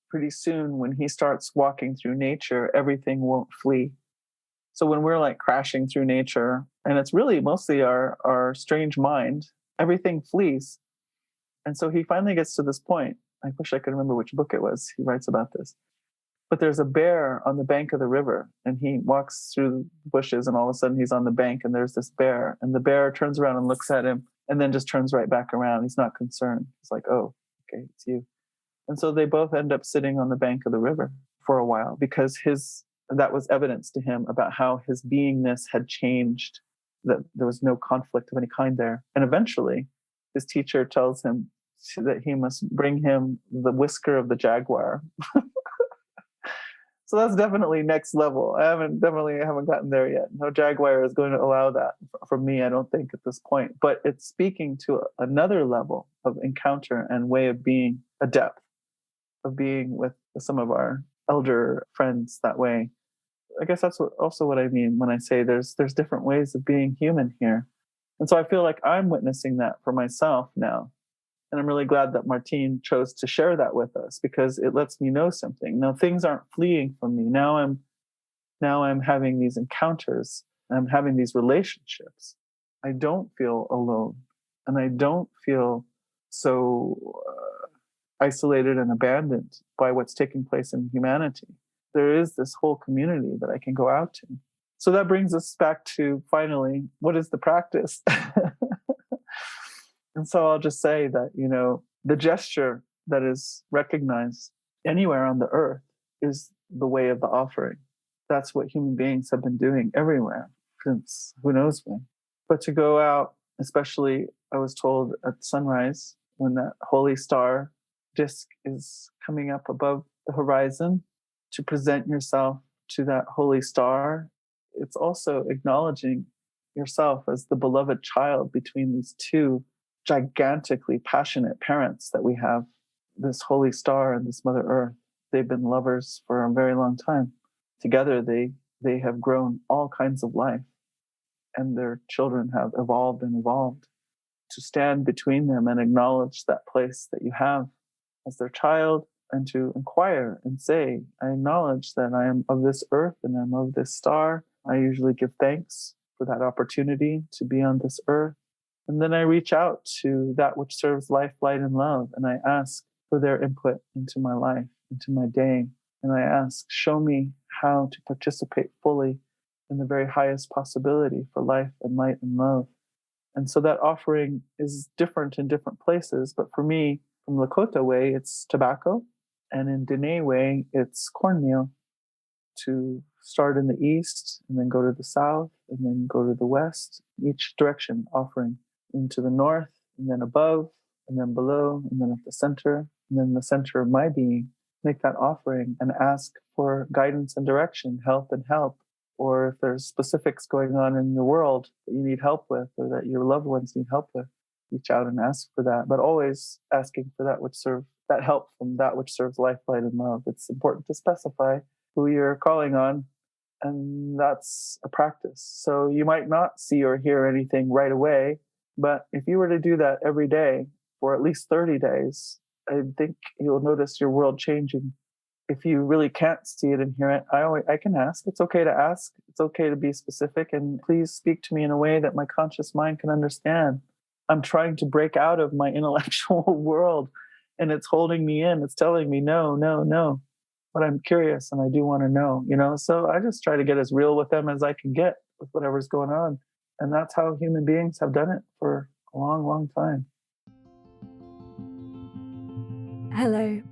pretty soon when he starts walking through nature, everything won't flee. So when we're like crashing through nature, and it's really mostly our strange mind, everything flees. And so he finally gets to this point. I wish I could remember which book it was. He writes about this. But there's a bear on the bank of the river, and he walks through the bushes, and all of a sudden he's on the bank, and there's this bear. And the bear turns around and looks at him, and then just turns right back around. He's not concerned. He's like, oh, okay, it's you. And so they both end up sitting on the bank of the river for a while, because that was evidence to him about how his beingness had changed, that there was no conflict of any kind there. And eventually, his teacher tells him that he must bring him the whisker of the jaguar. So that's definitely next level. I haven't gotten there yet. No jaguar is going to allow that from me, I don't think, at this point. But it's speaking to another level of encounter and way of being, a depth of being with some of our elder friends that way. I guess that's also what I mean when I say there's different ways of being human here. And so I feel like I'm witnessing that for myself now. And I'm really glad that Martine chose to share that with us, because it lets me know something. Now things aren't fleeing from me. Now I'm having these encounters. I'm having these relationships. I don't feel alone, and I don't feel so isolated and abandoned by what's taking place in humanity. There is this whole community that I can go out to. So that brings us back to, finally, what is the practice? And so I'll just say that, the gesture that is recognized anywhere on the earth is the way of the offering. That's what human beings have been doing everywhere since who knows when. But to go out, especially, I was told at sunrise, when that holy star disk is coming up above the horizon, to present yourself to that holy star, it's also acknowledging yourself as the beloved child between these two gigantically passionate parents that we have, this holy star and this Mother Earth. They've been lovers for a very long time. Together, they have grown all kinds of life, and their children have evolved and evolved. To stand between them and acknowledge that place that you have as their child, and to inquire and say, I acknowledge that I am of this earth and I'm of this star. I usually give thanks for that opportunity to be on this earth. And then I reach out to that which serves life, light, and love, and I ask for their input into my life, into my day. And I ask, show me how to participate fully in the very highest possibility for life and light and love. And so that offering is different in different places. But for me, from Lakota way, it's tobacco. And in Diné way, it's cornmeal. To start in the east and then go to the south and then go to the west, each direction offering into the north and then above and then below and then at the center and then the center of my being. Make that offering and ask for guidance and direction, help and help. Or if there's specifics going on in your world that you need help with or that your loved ones need help with, reach out and ask for that. But always asking for that help from that which serves life, light, and love. It's important to specify who you're calling on, and that's a practice. So you might not see or hear anything right away, but if you were to do that every day for at least 30 days, I think you'll notice your world changing. If you really can't see it and hear it, I can ask. It's okay to ask. It's okay to be specific, and please speak to me in a way that my conscious mind can understand. I'm trying to break out of my intellectual world, and it's holding me in. It's telling me, no, no, no. But I'm curious and I do want to know, So I just try to get as real with them as I can get with whatever's going on. And that's how human beings have done it for a long, long time. Hello.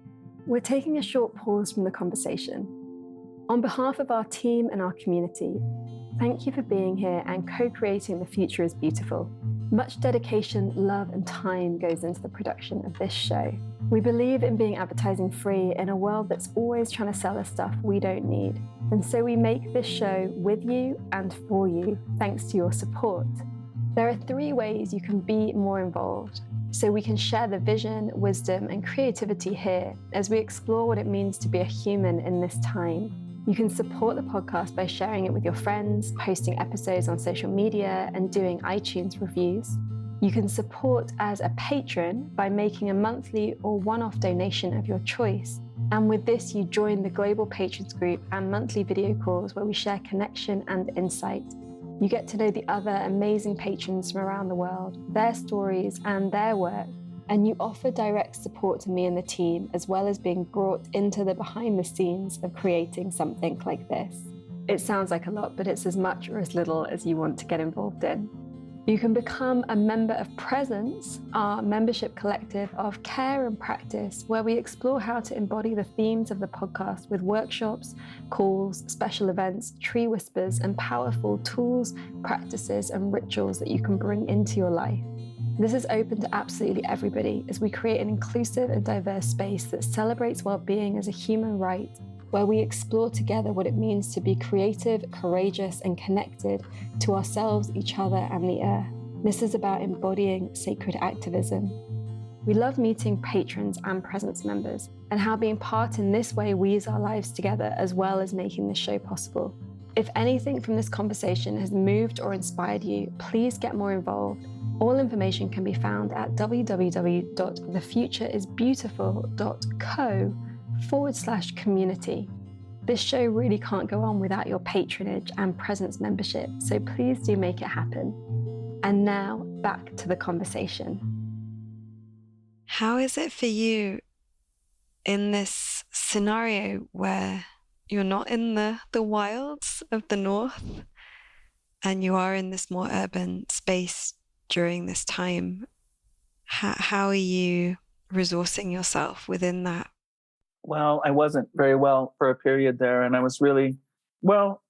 We're taking a short pause from the conversation. On behalf of our team and our community, thank you for being here and co-creating The Future is Beautiful. Much dedication, love, and time goes into the production of this show. We believe in being advertising free in a world that's always trying to sell us stuff we don't need. And so we make this show with you and for you, thanks to your support. There are 3 ways you can be more involved, so we can share the vision, wisdom, and creativity here as we explore what it means to be a human in this time. You can support the podcast by sharing it with your friends, posting episodes on social media, and doing iTunes reviews. You can support as a patron by making a monthly or one-off donation of your choice. And with this, you join the Global Patrons group and monthly video calls where we share connection and insight. You get to know the other amazing patrons from around the world, their stories and their work, and you offer direct support to me and the team, as well as being brought into the behind the scenes of creating something like this. It sounds like a lot, but it's as much or as little as you want to get involved in. You can become a member of Presence, our membership collective of care and practice, where we explore how to embody the themes of the podcast with workshops, calls, special events, tree whispers, and powerful tools, practices, and rituals that you can bring into your life. This is open to absolutely everybody as we create an inclusive and diverse space that celebrates well-being as a human right, where we explore together what it means to be creative, courageous, and connected to ourselves, each other, and the earth. This is about embodying sacred activism. We love meeting patrons and Presence members, and how being part in this way weaves our lives together, as well as making this show possible. If anything from this conversation has moved or inspired you, please get more involved All information can be found at www.thefutureisbeautiful.co/community. This show really can't go on without your patronage and presence membership, so please do make it happen. And now, back to the conversation. How is it for you in this scenario where you're not in the wilds of the North and you are in this more urban space during this time? How are you resourcing yourself within that? Well, I wasn't very well for a period there, and I was really, well,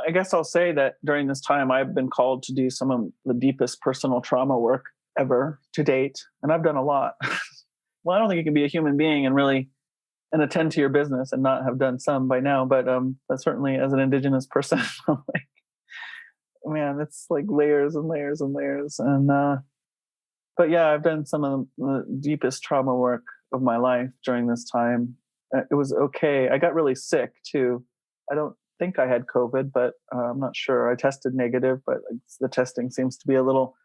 I guess I'll say that during this time, I've been called to do some of the deepest personal trauma work ever to date, and I've done a lot. Well, I don't think you can be a human being and attend to your business and not have done some by now, but certainly as an Indigenous person, I'm like, man, it's like layers and layers and layers, and but yeah, I've done some of the deepest trauma work of my life during this time. It was okay. I got really sick too. I don't think I had COVID, but I'm not sure. I tested negative, but the testing seems to be a little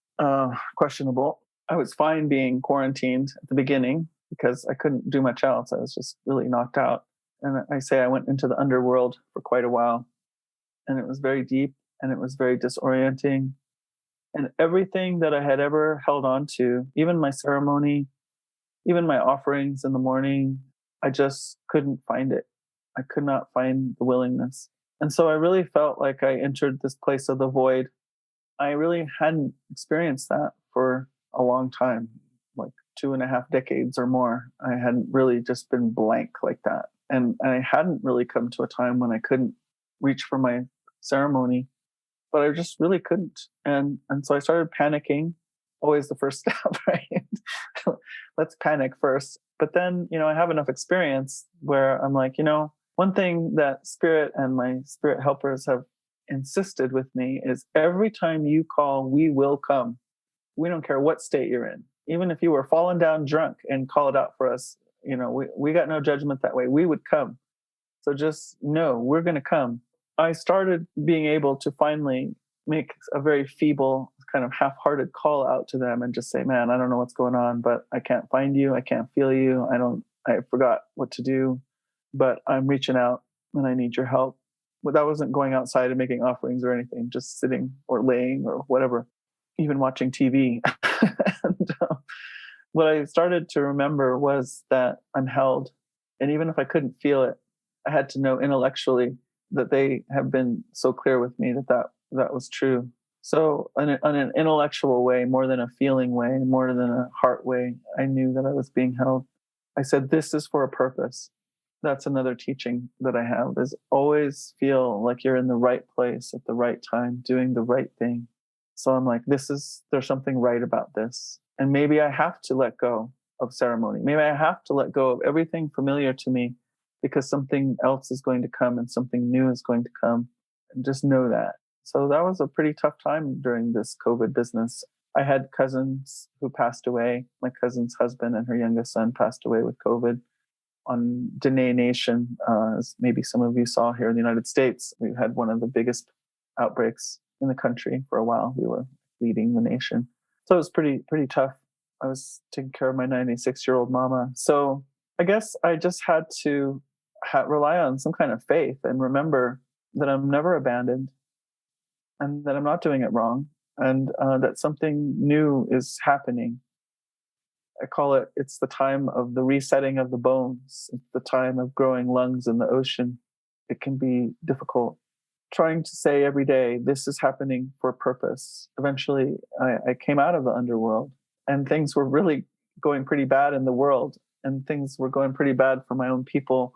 questionable. I was fine being quarantined at the beginning because I couldn't do much else. I was just really knocked out. And I went into the underworld for quite a while, and it was very deep and it was very disorienting. And everything that I had ever held on to, even my ceremony, even my offerings in the morning, I just couldn't find it. I could not find the willingness. And so I really felt like I entered this place of the void. I really hadn't experienced that for a long time, like 2.5 decades or more. I hadn't really just been blank like that. And I hadn't really come to a time when I couldn't reach for my ceremony, but I just really couldn't. And so I started panicking. Always the first step, right? Let's panic first. But then, I have enough experience where I'm like, one thing that Spirit and my spirit helpers have insisted with me is every time you call, we will come. We don't care what state you're in. Even if you were falling down drunk and call it out for us, we got no judgment that way. We would come. So just know we're going to come. I started being able to finally make a very feeble, kind of half-hearted call out to them and just say, man, I don't know what's going on, but I can't find you. I can't feel you. I forgot what to do, but I'm reaching out and I need your help. But that wasn't going outside and making offerings or anything, just sitting or laying or whatever, even watching TV. And what I started to remember was that I'm held. And even if I couldn't feel it, I had to know intellectually that they have been so clear with me that was true. So in an intellectual way, more than a feeling way, more than a heart way, I knew that I was being held. I said, this is for a purpose. That's another teaching that I have, is always feel like you're in the right place at the right time, doing the right thing. So I'm like, there's something right about this. And maybe I have to let go of ceremony. Maybe I have to let go of everything familiar to me because something else is going to come and something new is going to come. And just know that. So that was a pretty tough time during this COVID business. I had cousins who passed away. My cousin's husband and her youngest son passed away with COVID. On Diné Nation, as maybe some of you saw here in the United States, we had one of the biggest outbreaks in the country for a while. We were leading the nation. So it was pretty tough. I was taking care of my 96-year-old mama. So I guess I just had to rely on some kind of faith and remember that I'm never abandoned and that I'm not doing it wrong and that something new is happening. I call it's the time of the resetting of the bones. It's the time of growing lungs in the ocean. It can be difficult. Trying to say every day, this is happening for a purpose. Eventually, I came out of the underworld and things were really going pretty bad in the world and things were going pretty bad for my own people.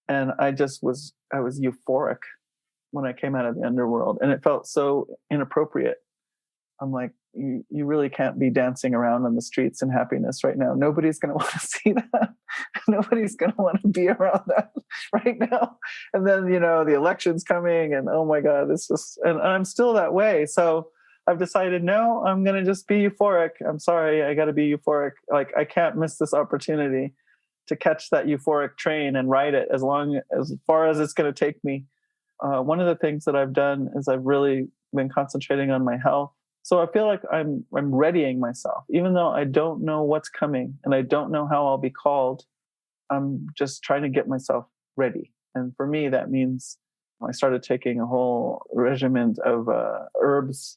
And I was euphoric when I came out of the underworld and it felt so inappropriate. I'm like, you really can't be dancing around on the streets in happiness right now. Nobody's going to want to see that. Nobody's going to want to be around that right now. And then, the election's coming and oh my God, and I'm still that way. So I've decided, no, I'm going to just be euphoric. I'm sorry. I got to be euphoric. Like I can't miss this opportunity to catch that euphoric train and ride it as far as it's going to take me. One of the things that I've done is I've really been concentrating on my health. So I feel like I'm readying myself, even though I don't know what's coming and I don't know how I'll be called. I'm just trying to get myself ready. And for me, that means I started taking a whole regimen of herbs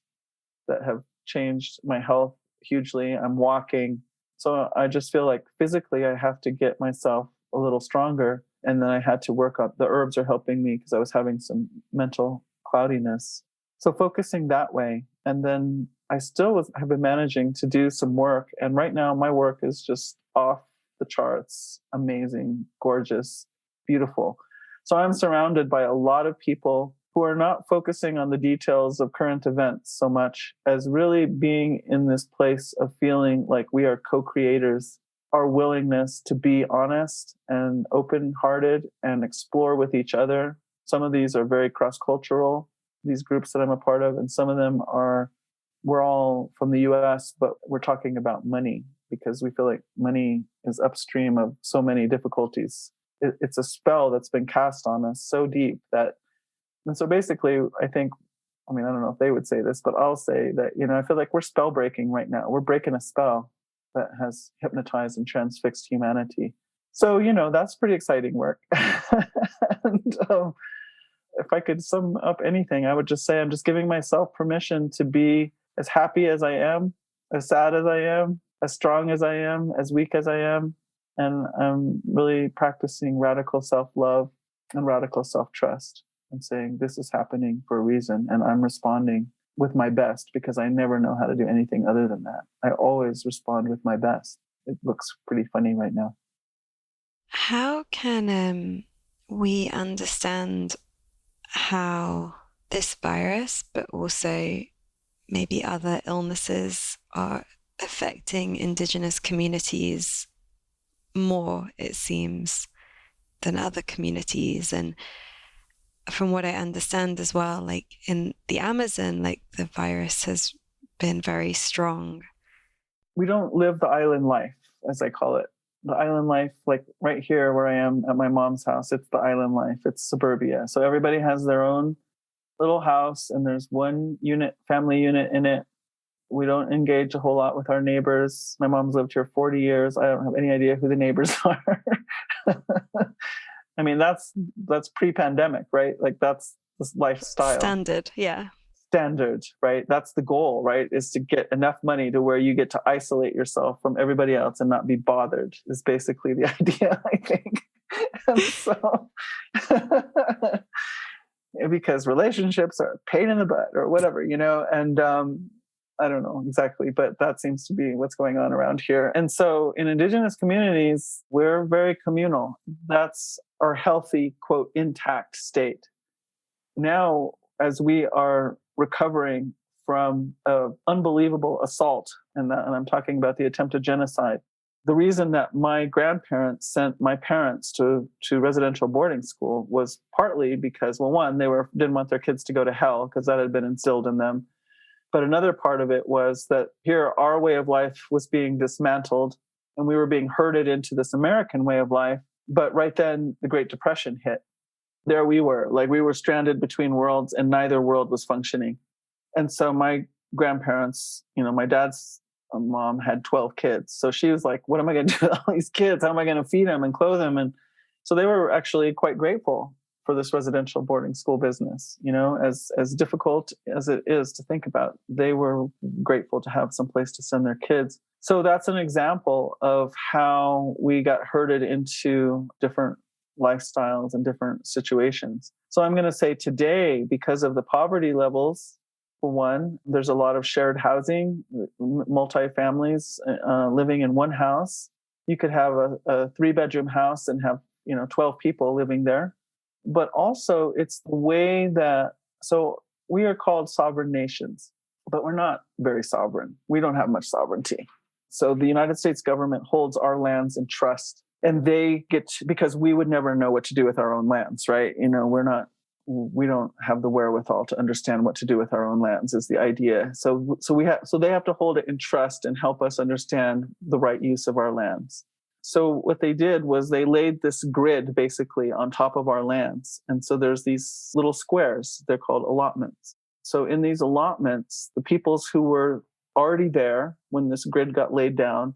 that have changed my health hugely. I'm walking. So I just feel like physically I have to get myself a little stronger. And then I had to work on the herbs are helping me because I was having some mental cloudiness. So focusing that way. And then I still have been managing to do some work. And right now my work is just off the charts, amazing, gorgeous, beautiful. So I'm surrounded by a lot of people who are not focusing on the details of current events so much as really being in this place of feeling like we are co-creators. Our willingness to be honest and open-hearted and explore with each other. Some of these are very cross-cultural, these groups that I'm a part of, and some of them we're all from the US, but we're talking about money because we feel like money is upstream of so many difficulties. It's a spell that's been cast on us so deep that, and so basically, I think, I don't know if they would say this, but I'll say that, I feel like we're spell breaking right now. We're breaking a spell that has hypnotized and transfixed humanity. So, that's pretty exciting work. And if I could sum up anything, I would just say I'm just giving myself permission to be as happy as I am, as sad as I am, as strong as I am, as weak as I am. And I'm really practicing radical self-love and radical self-trust and saying, this is happening for a reason. And I'm responding with my best because I never know how to do anything other than that. I always respond with my best. It looks pretty funny right now. How can we understand how this virus, but also maybe other illnesses, are affecting Indigenous communities more, it seems, than other communities? And from what I understand as well, like in the Amazon, like the virus has been very strong. We don't live the island life, as I call it. The island life, like right here where I am at my mom's house, it's the island life. It's suburbia. So everybody has their own little house and there's one family unit in it. We don't engage a whole lot with our neighbors. My mom's lived here 40 years. I don't have any idea who the neighbors are. That's pre-pandemic, right? Like that's this lifestyle. Standard, yeah. Standard, right? That's the goal, right? Is to get enough money to where you get to isolate yourself from everybody else and not be bothered is basically the idea, I think. And so, because relationships are a pain in the butt or whatever, and I don't know exactly, but that seems to be what's going on around here. And so in Indigenous communities, we're very communal. That's our healthy, quote, intact state. Now, as we are recovering from an unbelievable assault, and I'm talking about the attempted genocide, the reason that my grandparents sent my parents to residential boarding school was partly because, well, one, they didn't want their kids to go to hell because that had been instilled in them. But another part of it was that here our way of life was being dismantled and we were being herded into this American way of life. But right then the Great Depression hit. There we were, like we were stranded between worlds and neither world was functioning. And so my grandparents, my dad's mom had 12 kids. So she was like, what am I going to do with all these kids? How am I going to feed them and clothe them? And so they were actually quite grateful for this residential boarding school business, as difficult as it is to think about. They were grateful to have some place to send their kids. So that's an example of how we got herded into different lifestyles and different situations. So I'm going to say today, because of the poverty levels, for one, there's a lot of shared housing, multi-families living in one house. You could have a 3-bedroom house and have 12 people living there. But also it's the way that, so we are called sovereign nations, but we're not very sovereign. We don't have much sovereignty. So the United States government holds our lands in trust, and they because we would never know what to do with our own lands, right? We don't have the wherewithal to understand what to do with our own lands is the idea. So they have to hold it in trust and help us understand the right use of our lands. So what they did was they laid this grid basically on top of our lands. And so there's these little squares, they're called allotments. So in these allotments, the peoples who were already there when this grid got laid down,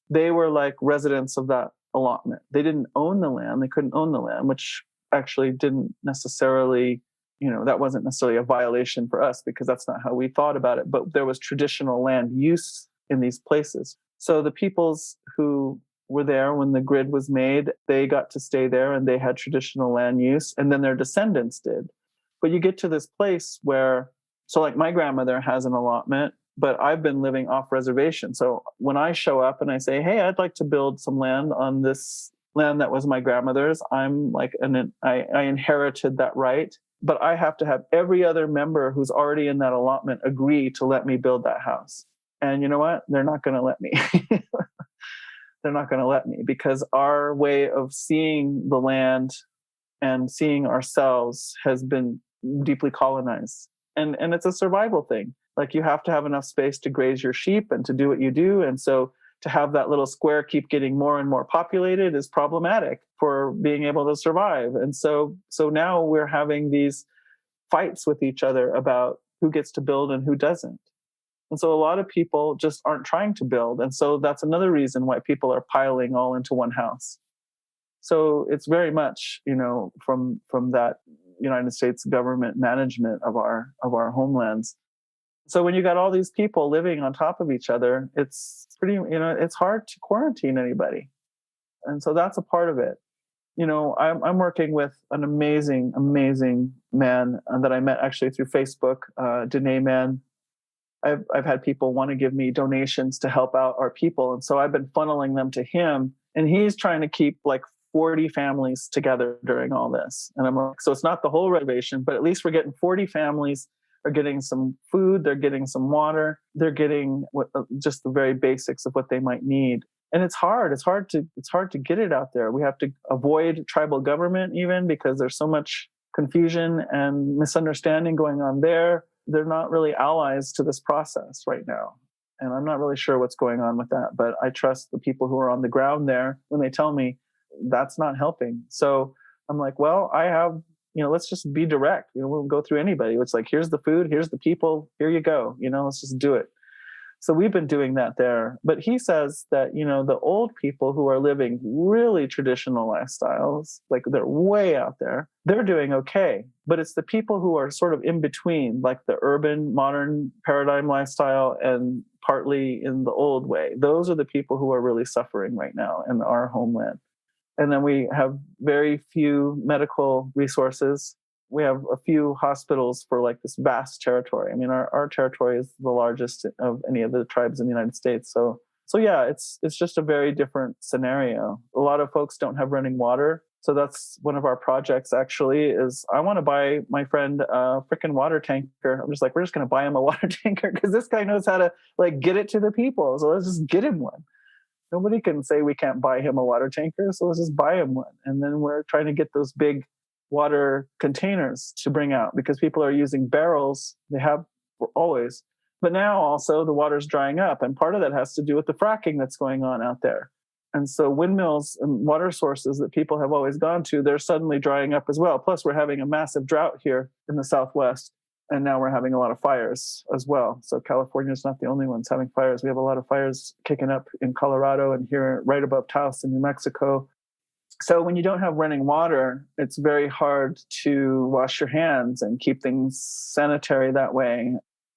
they were like residents of that allotment. They didn't own the land. They couldn't own the land, which actually didn't necessarily, that wasn't necessarily a violation for us because that's not how we thought about it. But there was traditional land use in these places. So the peoples who were there when the grid was made, they got to stay there and they had traditional land use, and then their descendants did. But you get to this place where, so like my grandmother has an allotment, but I've been living off reservation. So when I show up and I say, hey, I'd like to build some land on this land that was my grandmother's, I'm like, I inherited that right, but I have to have every other member who's already in that allotment agree to let me build that house. And you know what? They're not going to let me. They're not going to let me because our way of seeing the land and seeing ourselves has been deeply colonized. And it's a survival thing. Like you have to have enough space to graze your sheep and to do what you do. And so to have that little square keep getting more and more populated is problematic for being able to survive. And so now we're having these fights with each other about who gets to build and who doesn't. And so a lot of people just aren't trying to build. And so that's another reason why people are piling all into one house. So it's very much, from that United States government management of our homelands. So when you got all these people living on top of each other, it's pretty, it's hard to quarantine anybody. And so that's a part of it. I'm working with an amazing, amazing man that I met actually through Facebook, Diné Nation. I've had people want to give me donations to help out our people. And so I've been funneling them to him, and he's trying to keep like 40 families together during all this. And I'm like, so it's not the whole reservation, but at least we're getting 40 families are getting some food, they're getting some water, they're getting just the very basics of what they might need. And it's hard to get it out there. We have to avoid tribal government even because there's so much confusion and misunderstanding going on there. They're not really allies to this process right now. And I'm not really sure what's going on with that, but I trust the people who are on the ground there when they tell me that's not helping. So I'm like, well, I have, let's just be direct. We'll go through anybody. It's like, here's the food, here's the people, here you go. Let's just do it. So we've been doing that there. But he says that, the old people who are living really traditional lifestyles, like they're way out there, they're doing okay. But it's the people who are sort of in between, like the urban, modern paradigm lifestyle and partly in the old way. Those are the people who are really suffering right now in our homeland. And then we have very few medical resources. We have a few hospitals for like this vast territory. I mean, our territory is the largest of any of the tribes in the United States. So yeah, it's just a very different scenario. A lot of folks don't have running water. So that's one of our projects actually is I want to buy my friend a freaking water tanker. I'm just like, we're just going to buy him a water tanker because this guy knows how to like get it to the people. So let's just get him one. Nobody can say we can't buy him a water tanker. So let's just buy him one. And then we're trying to get those big water containers to bring out because people are using barrels. They have always. But now also the water's drying up. And part of that has to do with the fracking that's going on out there. And so windmills and water sources that people have always gone to, they're suddenly drying up as well. Plus we're having a massive drought here in the Southwest. And now we're having a lot of fires as well. So California is not the only ones having fires. We have a lot of fires kicking up in Colorado and here right above Taos in New Mexico. So when you don't have running water, it's very hard to wash your hands and keep things sanitary that way.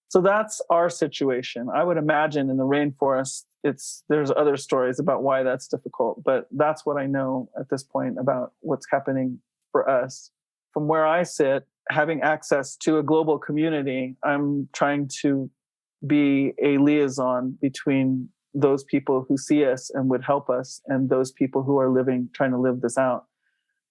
So that's our situation. I would imagine in the rainforest, there's other stories about why that's difficult, but that's what I know at this point about what's happening for us. From where I sit, having access to a global community, I'm trying to be a liaison between those people who see us and would help us and those people who are trying to live this out.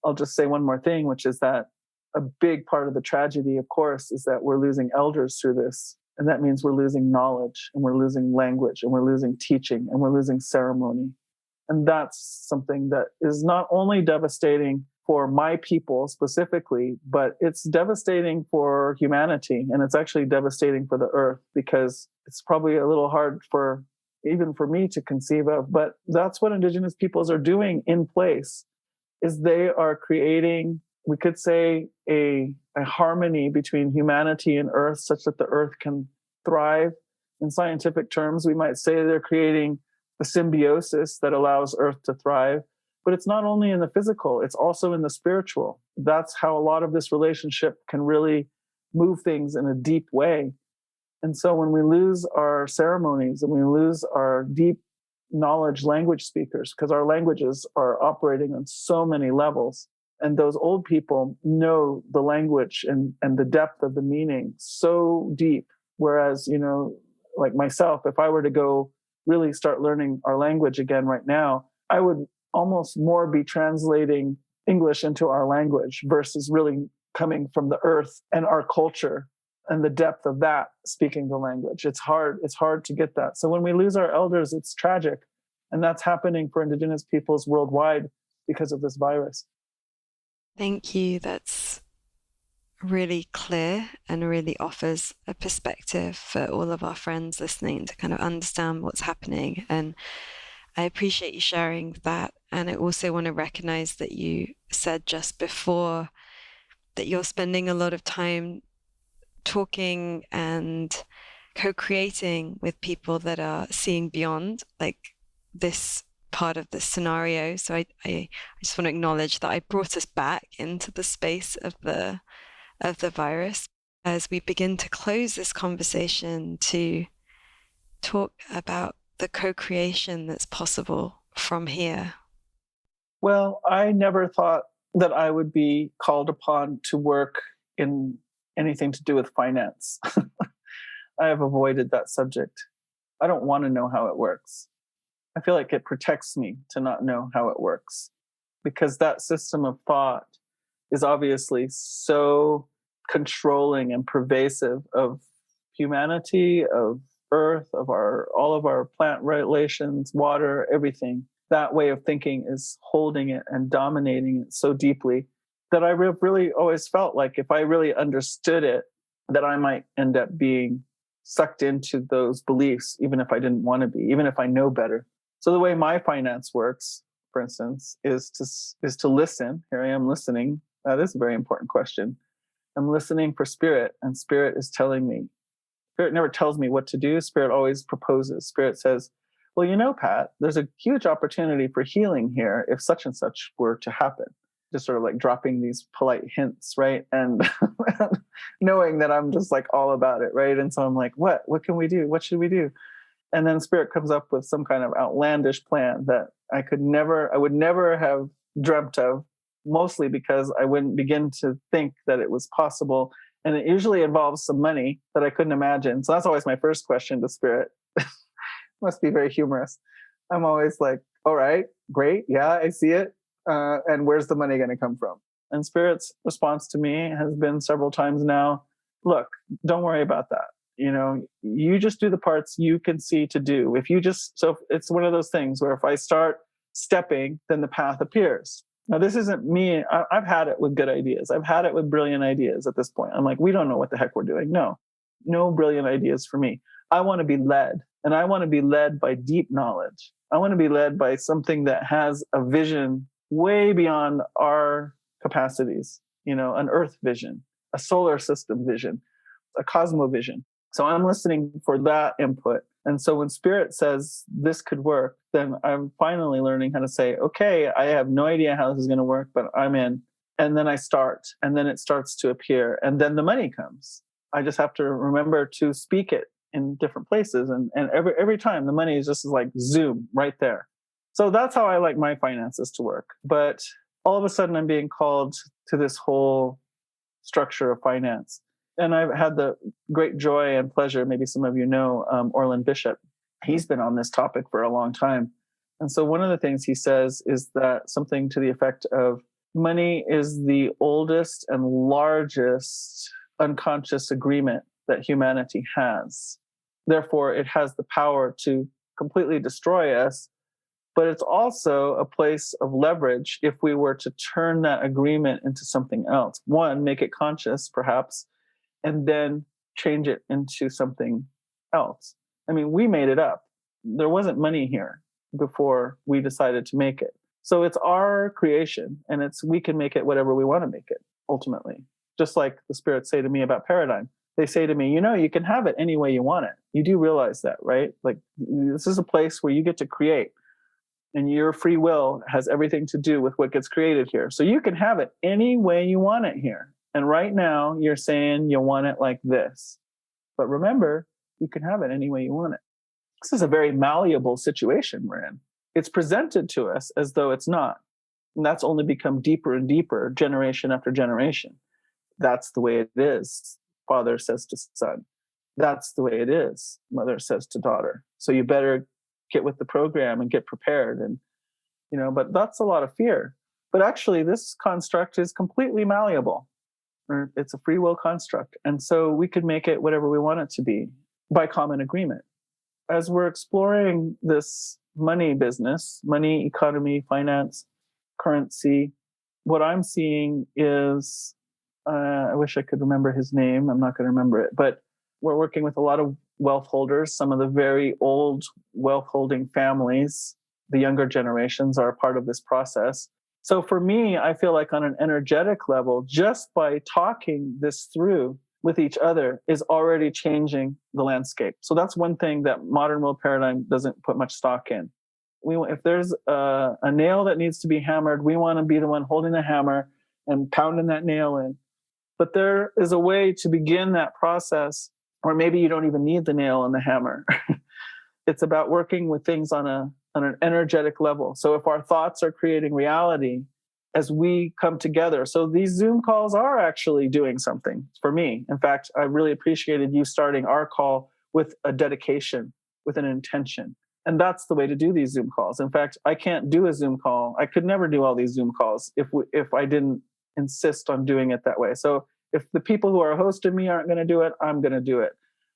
I'll just say one more thing, which is that a big part of the tragedy, of course, is that we're losing elders through this. And that means we're losing knowledge and we're losing language and we're losing teaching and we're losing ceremony. And that's something that is not only devastating for my people specifically, but it's devastating for humanity. And it's actually devastating for the earth because it's probably a little hard even for me to conceive of. But that's what Indigenous peoples are doing in place, is they are creating we could say a harmony between humanity and earth such that the earth can thrive. In scientific terms, we might say they're creating a symbiosis that allows earth to thrive. But it's not only in the physical, it's also in the spiritual. That's how a lot of this relationship can really move things in a deep way. And so when we lose our ceremonies and we lose our deep knowledge language speakers, because our languages are operating on so many levels, and those old people know the language and the depth of the meaning so deep. Whereas, like myself, if I were to go really start learning our language again right now, I would almost more be translating English into our language versus really coming from the earth and our culture and the depth of that, speaking the language. It's hard to get that. So when we lose our elders, it's tragic. And that's happening for Indigenous peoples worldwide because of this virus. Thank you. That's really clear and really offers a perspective for all of our friends listening to kind of understand what's happening. And I appreciate you sharing that. And I also want to recognize that you said just before that you're spending a lot of time talking and co-creating with people that are seeing beyond like this part of the scenario. So I just want to acknowledge that I brought us back into the space of the virus as we begin to close this conversation to talk about the co-creation that's possible from here. Well, I never thought that I would be called upon to work in anything to do with finance. I have avoided that subject. I don't want to know how it works. I feel like it protects me to not know how it works, because that system of thought is obviously so controlling and pervasive of humanity, of earth, of all of our plant relations, water, everything. That way of thinking is holding it and dominating it so deeply that I really always felt like if I really understood it, that I might end up being sucked into those beliefs, even if I didn't want to be, even if I know better. So the way my finance works, for instance, is to listen. Here I am listening. That is a very important question. I'm listening for spirit, and spirit is telling me. Spirit never tells me what to do. Spirit always proposes. Spirit says, well, Pat, there's a huge opportunity for healing here if such and such were to happen. Just sort of like dropping these polite hints, right? And knowing that I'm just like all about it, right? And so I'm like, what can we do? What should we do? And then spirit comes up with some kind of outlandish plan that I would never have dreamt of, mostly because I wouldn't begin to think that it was possible. And it usually involves some money that I couldn't imagine. So that's always my first question to spirit. Must be very humorous. I'm always like, all right, great. Yeah, I see it. And where's the money going to come from? And Spirit's response to me has been several times now, look, don't worry about that. You just do the parts you can see to do. So it's one of those things where if I start stepping, then the path appears. Now, this isn't me. I've had it with good ideas. I've had it with brilliant ideas at this point. I'm like, we don't know what the heck we're doing. No brilliant ideas for me. I want to be led, and I want to be led by deep knowledge. I want to be led by something that has a vision way beyond our capacities, an earth vision, a solar system vision, a cosmovision. So I'm listening for that input. And so when spirit says this could work, then I'm finally learning how to say, okay, I have no idea how this is going to work, but I'm in. And then I start, and then it starts to appear, and then the money comes. I just have to remember to speak it in different places. And every time the money is just like zoom right there. So that's how I like my finances to work. But all of a sudden I'm being called to this whole structure of finance. And I've had the great joy and pleasure, maybe some of you know, Orland Bishop. He's been on this topic for a long time. And so one of the things he says is that something to the effect of money is the oldest and largest unconscious agreement that humanity has. Therefore, it has the power to completely destroy us, but it's also a place of leverage if we were to turn that agreement into something else. One, make it conscious, perhaps, and then change it into something else. I mean, we made it up. There wasn't money here before we decided to make it. So it's our creation, and we can make it whatever we want to make it, ultimately. Just like the spirits say to me about paradigm. They say to me, you can have it any way you want it. You do realize that, right? Like, this is a place where you get to create, and your free will has everything to do with what gets created here. So you can have it any way you want it here. And right now you're saying you want it like this. But remember, you can have it any way you want it. This is a very malleable situation we're in. It's presented to us as though it's not. And that's only become deeper and deeper, generation after generation. That's the way it is, father says to son. That's the way it is, mother says to daughter. So you better get with the program and get prepared. And, but that's a lot of fear. But actually, this construct is completely malleable, or it's a free will construct. And so we could make it whatever we want it to be by common agreement. As we're exploring this money business, money, economy, finance, currency, what I'm seeing is, I wish I could remember his name. I'm not going to remember it, but we're working with a lot of wealth holders. Some of the very old wealth holding families, the younger generations, are a part of this process. So for me, I feel like on an energetic level, just by talking this through with each other is already changing the landscape. So that's one thing that modern world paradigm doesn't put much stock in. If there's a nail that needs to be hammered, we want to be the one holding the hammer and pounding that nail in. But there is a way to begin that process, or maybe you don't even need the nail and the hammer. It's about working with things on an energetic level. So if our thoughts are creating reality as we come together. So these Zoom calls are actually doing something for me. In fact, I really appreciated you starting our call with a dedication, with an intention. And that's the way to do these Zoom calls. In fact, I can't do a Zoom call. I could never do all these Zoom calls if I didn't insist on doing it that way. So if the people who are hosting me aren't going to do it, I'm going to do it.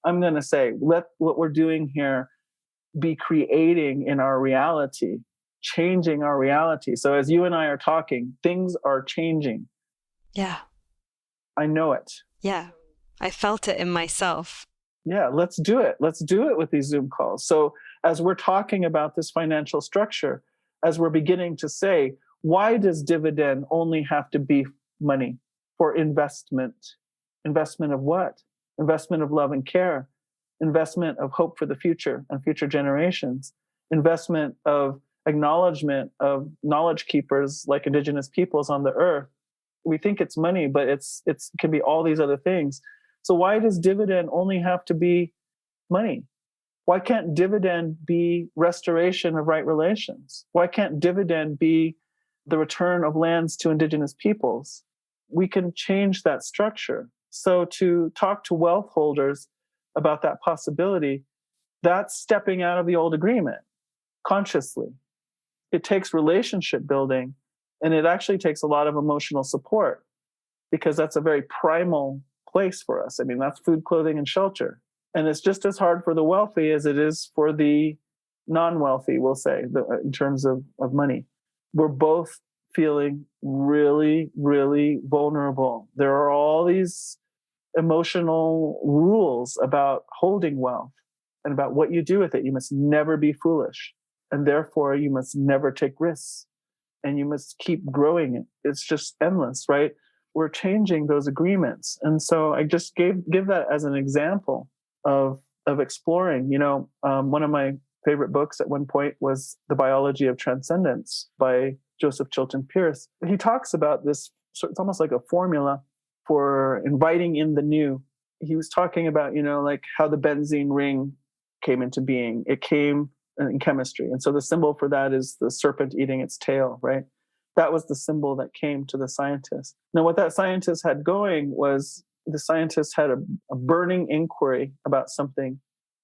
I'm going to say, let what we're doing here be creating in our reality, changing our reality. So as you and I are talking, things are changing. Yeah. I know it. Yeah. I felt it in myself. Yeah, let's do it. Let's do it with these Zoom calls. So as we're talking about this financial structure, as we're beginning to say, why does dividend only have to be money for investment? Investment of what? Investment of love and care. Investment of hope for the future and future generations. Investment of acknowledgement of knowledge keepers like indigenous peoples on the earth. We think it's money, but it can be all these other things. So why does dividend only have to be money? Why can't dividend be restoration of right relations? Why can't dividend be the return of lands to indigenous peoples? We can change that structure. So to talk to wealth holders about that possibility, that's stepping out of the old agreement consciously. It takes relationship building, and it actually takes a lot of emotional support, because that's a very primal place for us. I mean, that's food, clothing, and shelter. And it's just as hard for the wealthy as it is for the non-wealthy, we'll say, in terms of money. We're both feeling really, really vulnerable. There are all these emotional rules about holding wealth and about what you do with it. You must never be foolish. And therefore, you must never take risks. And you must keep growing it. It's just endless, right? We're changing those agreements. And so I just give that as an example of exploring. One of my favorite books at one point was The Biology of Transcendence by Joseph Chilton Pierce. He talks about this, so it's almost like a formula for inviting in the new. He was talking about, like how the benzene ring came into being. It came in chemistry. And so the symbol for that is the serpent eating its tail, right? That was the symbol that came to the scientist. Now, what that scientist had going was the scientist had a burning inquiry about something,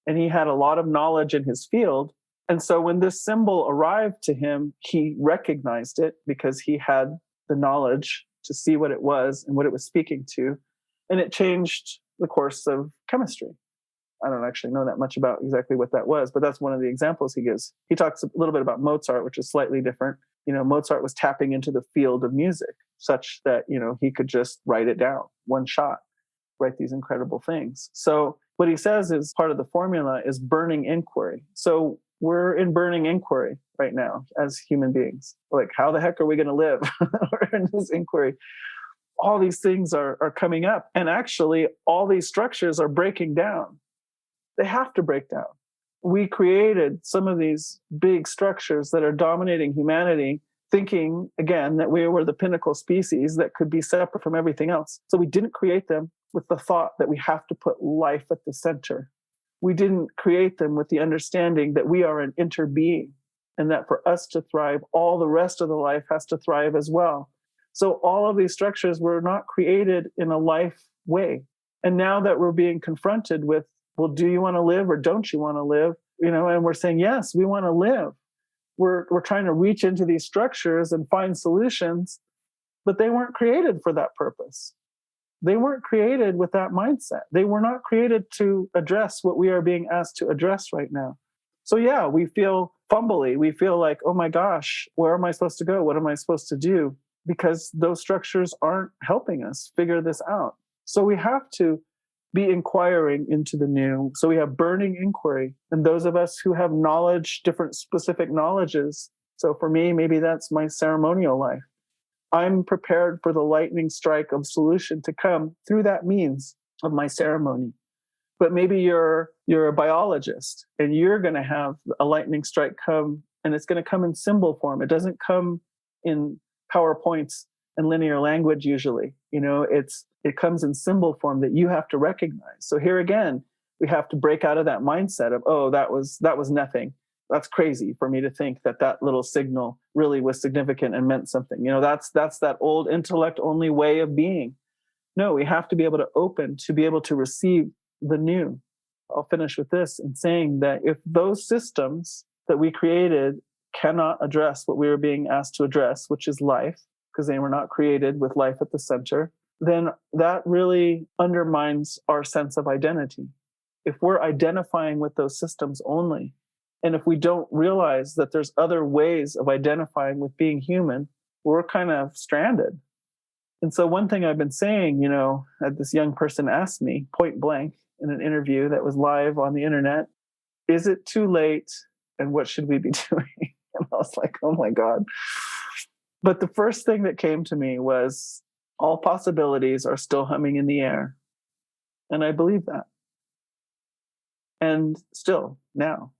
and he had a lot of knowledge in his field. And so when this symbol arrived to him, he recognized it because he had the knowledge to see what it was and what it was speaking to. And it changed the course of chemistry. I don't actually know that much about exactly what that was, but that's one of the examples he gives. He talks a little bit about Mozart, which is slightly different. Mozart was tapping into the field of music such that, he could just write it down, one shot, write these incredible things. So what he says is part of the formula is burning inquiry. So we're in burning inquiry right now as human beings. Like, how the heck are we going to live? We're in this inquiry. All these things are coming up. And actually, all these structures are breaking down. They have to break down. We created some of these big structures that are dominating humanity, thinking, again, that we were the pinnacle species that could be separate from everything else. So we didn't create them with the thought that we have to put life at the center. We didn't create them with the understanding that we are an interbeing and that for us to thrive, all the rest of the life has to thrive as well. So all of these structures were not created in a life way. And now that we're being confronted with, well, do you want to live or don't you want to live? And we're saying, yes, we want to live. We're trying to reach into these structures and find solutions, but they weren't created for that purpose. They weren't created with that mindset. They were not created to address what we are being asked to address right now. So yeah, we feel fumbly. We feel like, oh my gosh, where am I supposed to go? What am I supposed to do? Because those structures aren't helping us figure this out. So we have to be inquiring into the new. So we have burning inquiry. And those of us who have knowledge, different specific knowledges. So for me, maybe that's my ceremonial life. I'm prepared for the lightning strike of solution to come through that means of my ceremony. But maybe you're a biologist and you're going to have a lightning strike come, and it's going to come in symbol form. It doesn't come in PowerPoints and linear language usually. It comes in symbol form that you have to recognize. So here again, we have to break out of that mindset of, oh, that was nothing. That's crazy for me to think that little signal really was significant and meant something. That's that old intellect only way of being. No, we have to be able to open to be able to receive the new. I'll finish with this in saying that if those systems that we created cannot address what we were being asked to address, which is life, because they were not created with life at the center, then that really undermines our sense of identity. If we're identifying with those systems only, and if we don't realize that there's other ways of identifying with being human, we're kind of stranded. And so one thing I've been saying, this young person asked me point blank in an interview that was live on the internet, is it too late? And what should we be doing? And I was like, oh my God. But the first thing that came to me was all possibilities are still humming in the air. And I believe that. And still now.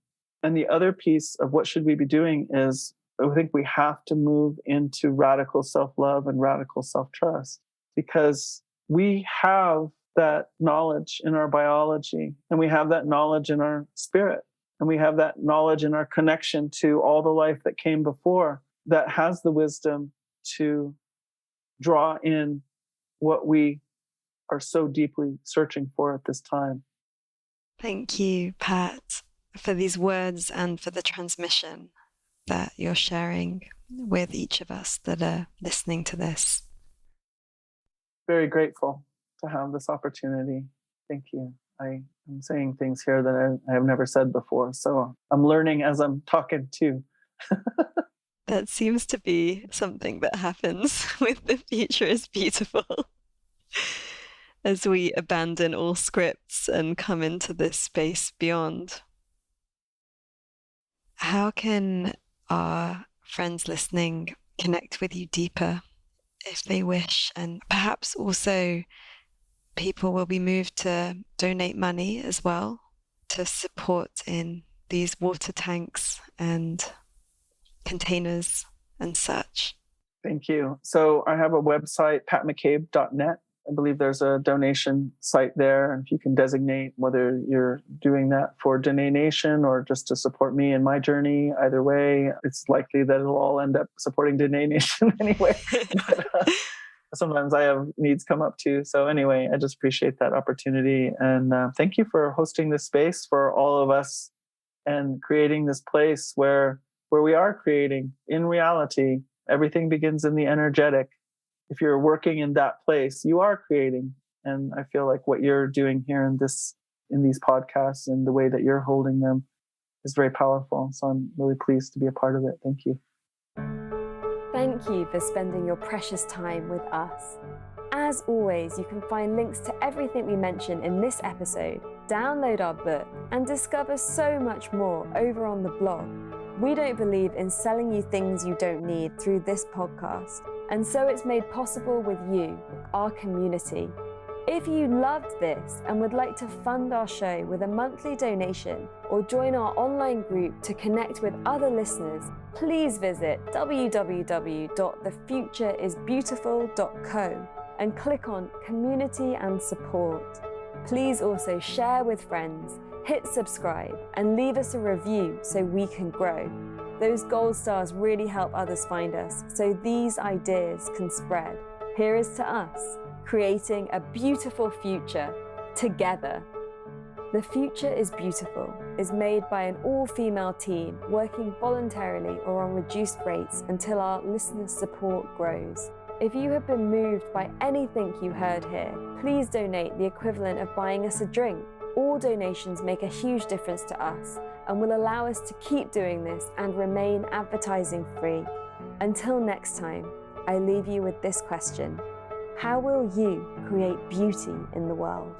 And the other piece of what should we be doing is I think we have to move into radical self-love and radical self-trust, because we have that knowledge in our biology, and we have that knowledge in our spirit, and we have that knowledge in our connection to all the life that came before that has the wisdom to draw in what we are so deeply searching for at this time. Thank you, Pat, for these words and for the transmission that you're sharing with each of us that are listening to this. Very grateful to have this opportunity. Thank you. I'm saying things here that I have never said before, so I'm learning as I'm talking too. That seems to be something that happens with The Future is Beautiful. As we abandon all scripts and come into this space beyond. How can our friends listening connect with you deeper if they wish? And perhaps also people will be moved to donate money as well to support in these water tanks and containers and such. Thank you. So I have a website, patmccabe.net. I believe there's a donation site there. And if you can designate whether you're doing that for Diné Nation or just to support me in my journey, either way, it's likely that it'll all end up supporting Diné Nation anyway. But, sometimes I have needs come up too. So anyway, I just appreciate that opportunity. And thank you for hosting this space for all of us and creating this place where we are creating in reality. Everything begins in the energetic. If you're working in that place, you are creating. And I feel like what you're doing here in these podcasts and the way that you're holding them is very powerful. So I'm really pleased to be a part of it. Thank you. Thank you for spending your precious time with us. As always, you can find links to everything we mentioned in this episode Download our book and discover so much more over on the blog. We don't believe in selling you things you don't need through this podcast, and so it's made possible with you, our community. If you loved this and would like to fund our show with a monthly donation or join our online group to connect with other listeners, please visit www.thefutureisbeautiful.co and click on Community and Support. Please also share with friends, hit subscribe, and leave us a review so we can grow. Those gold stars really help others find us, so these ideas can spread. Here is to us, creating a beautiful future together. The Future is Beautiful is made by an all-female team working voluntarily or on reduced rates until our listener support grows. If you have been moved by anything you heard here, please donate the equivalent of buying us a drink. All donations make a huge difference to us and will allow us to keep doing this and remain advertising free. Until next time, I leave you with this question. How will you create beauty in the world?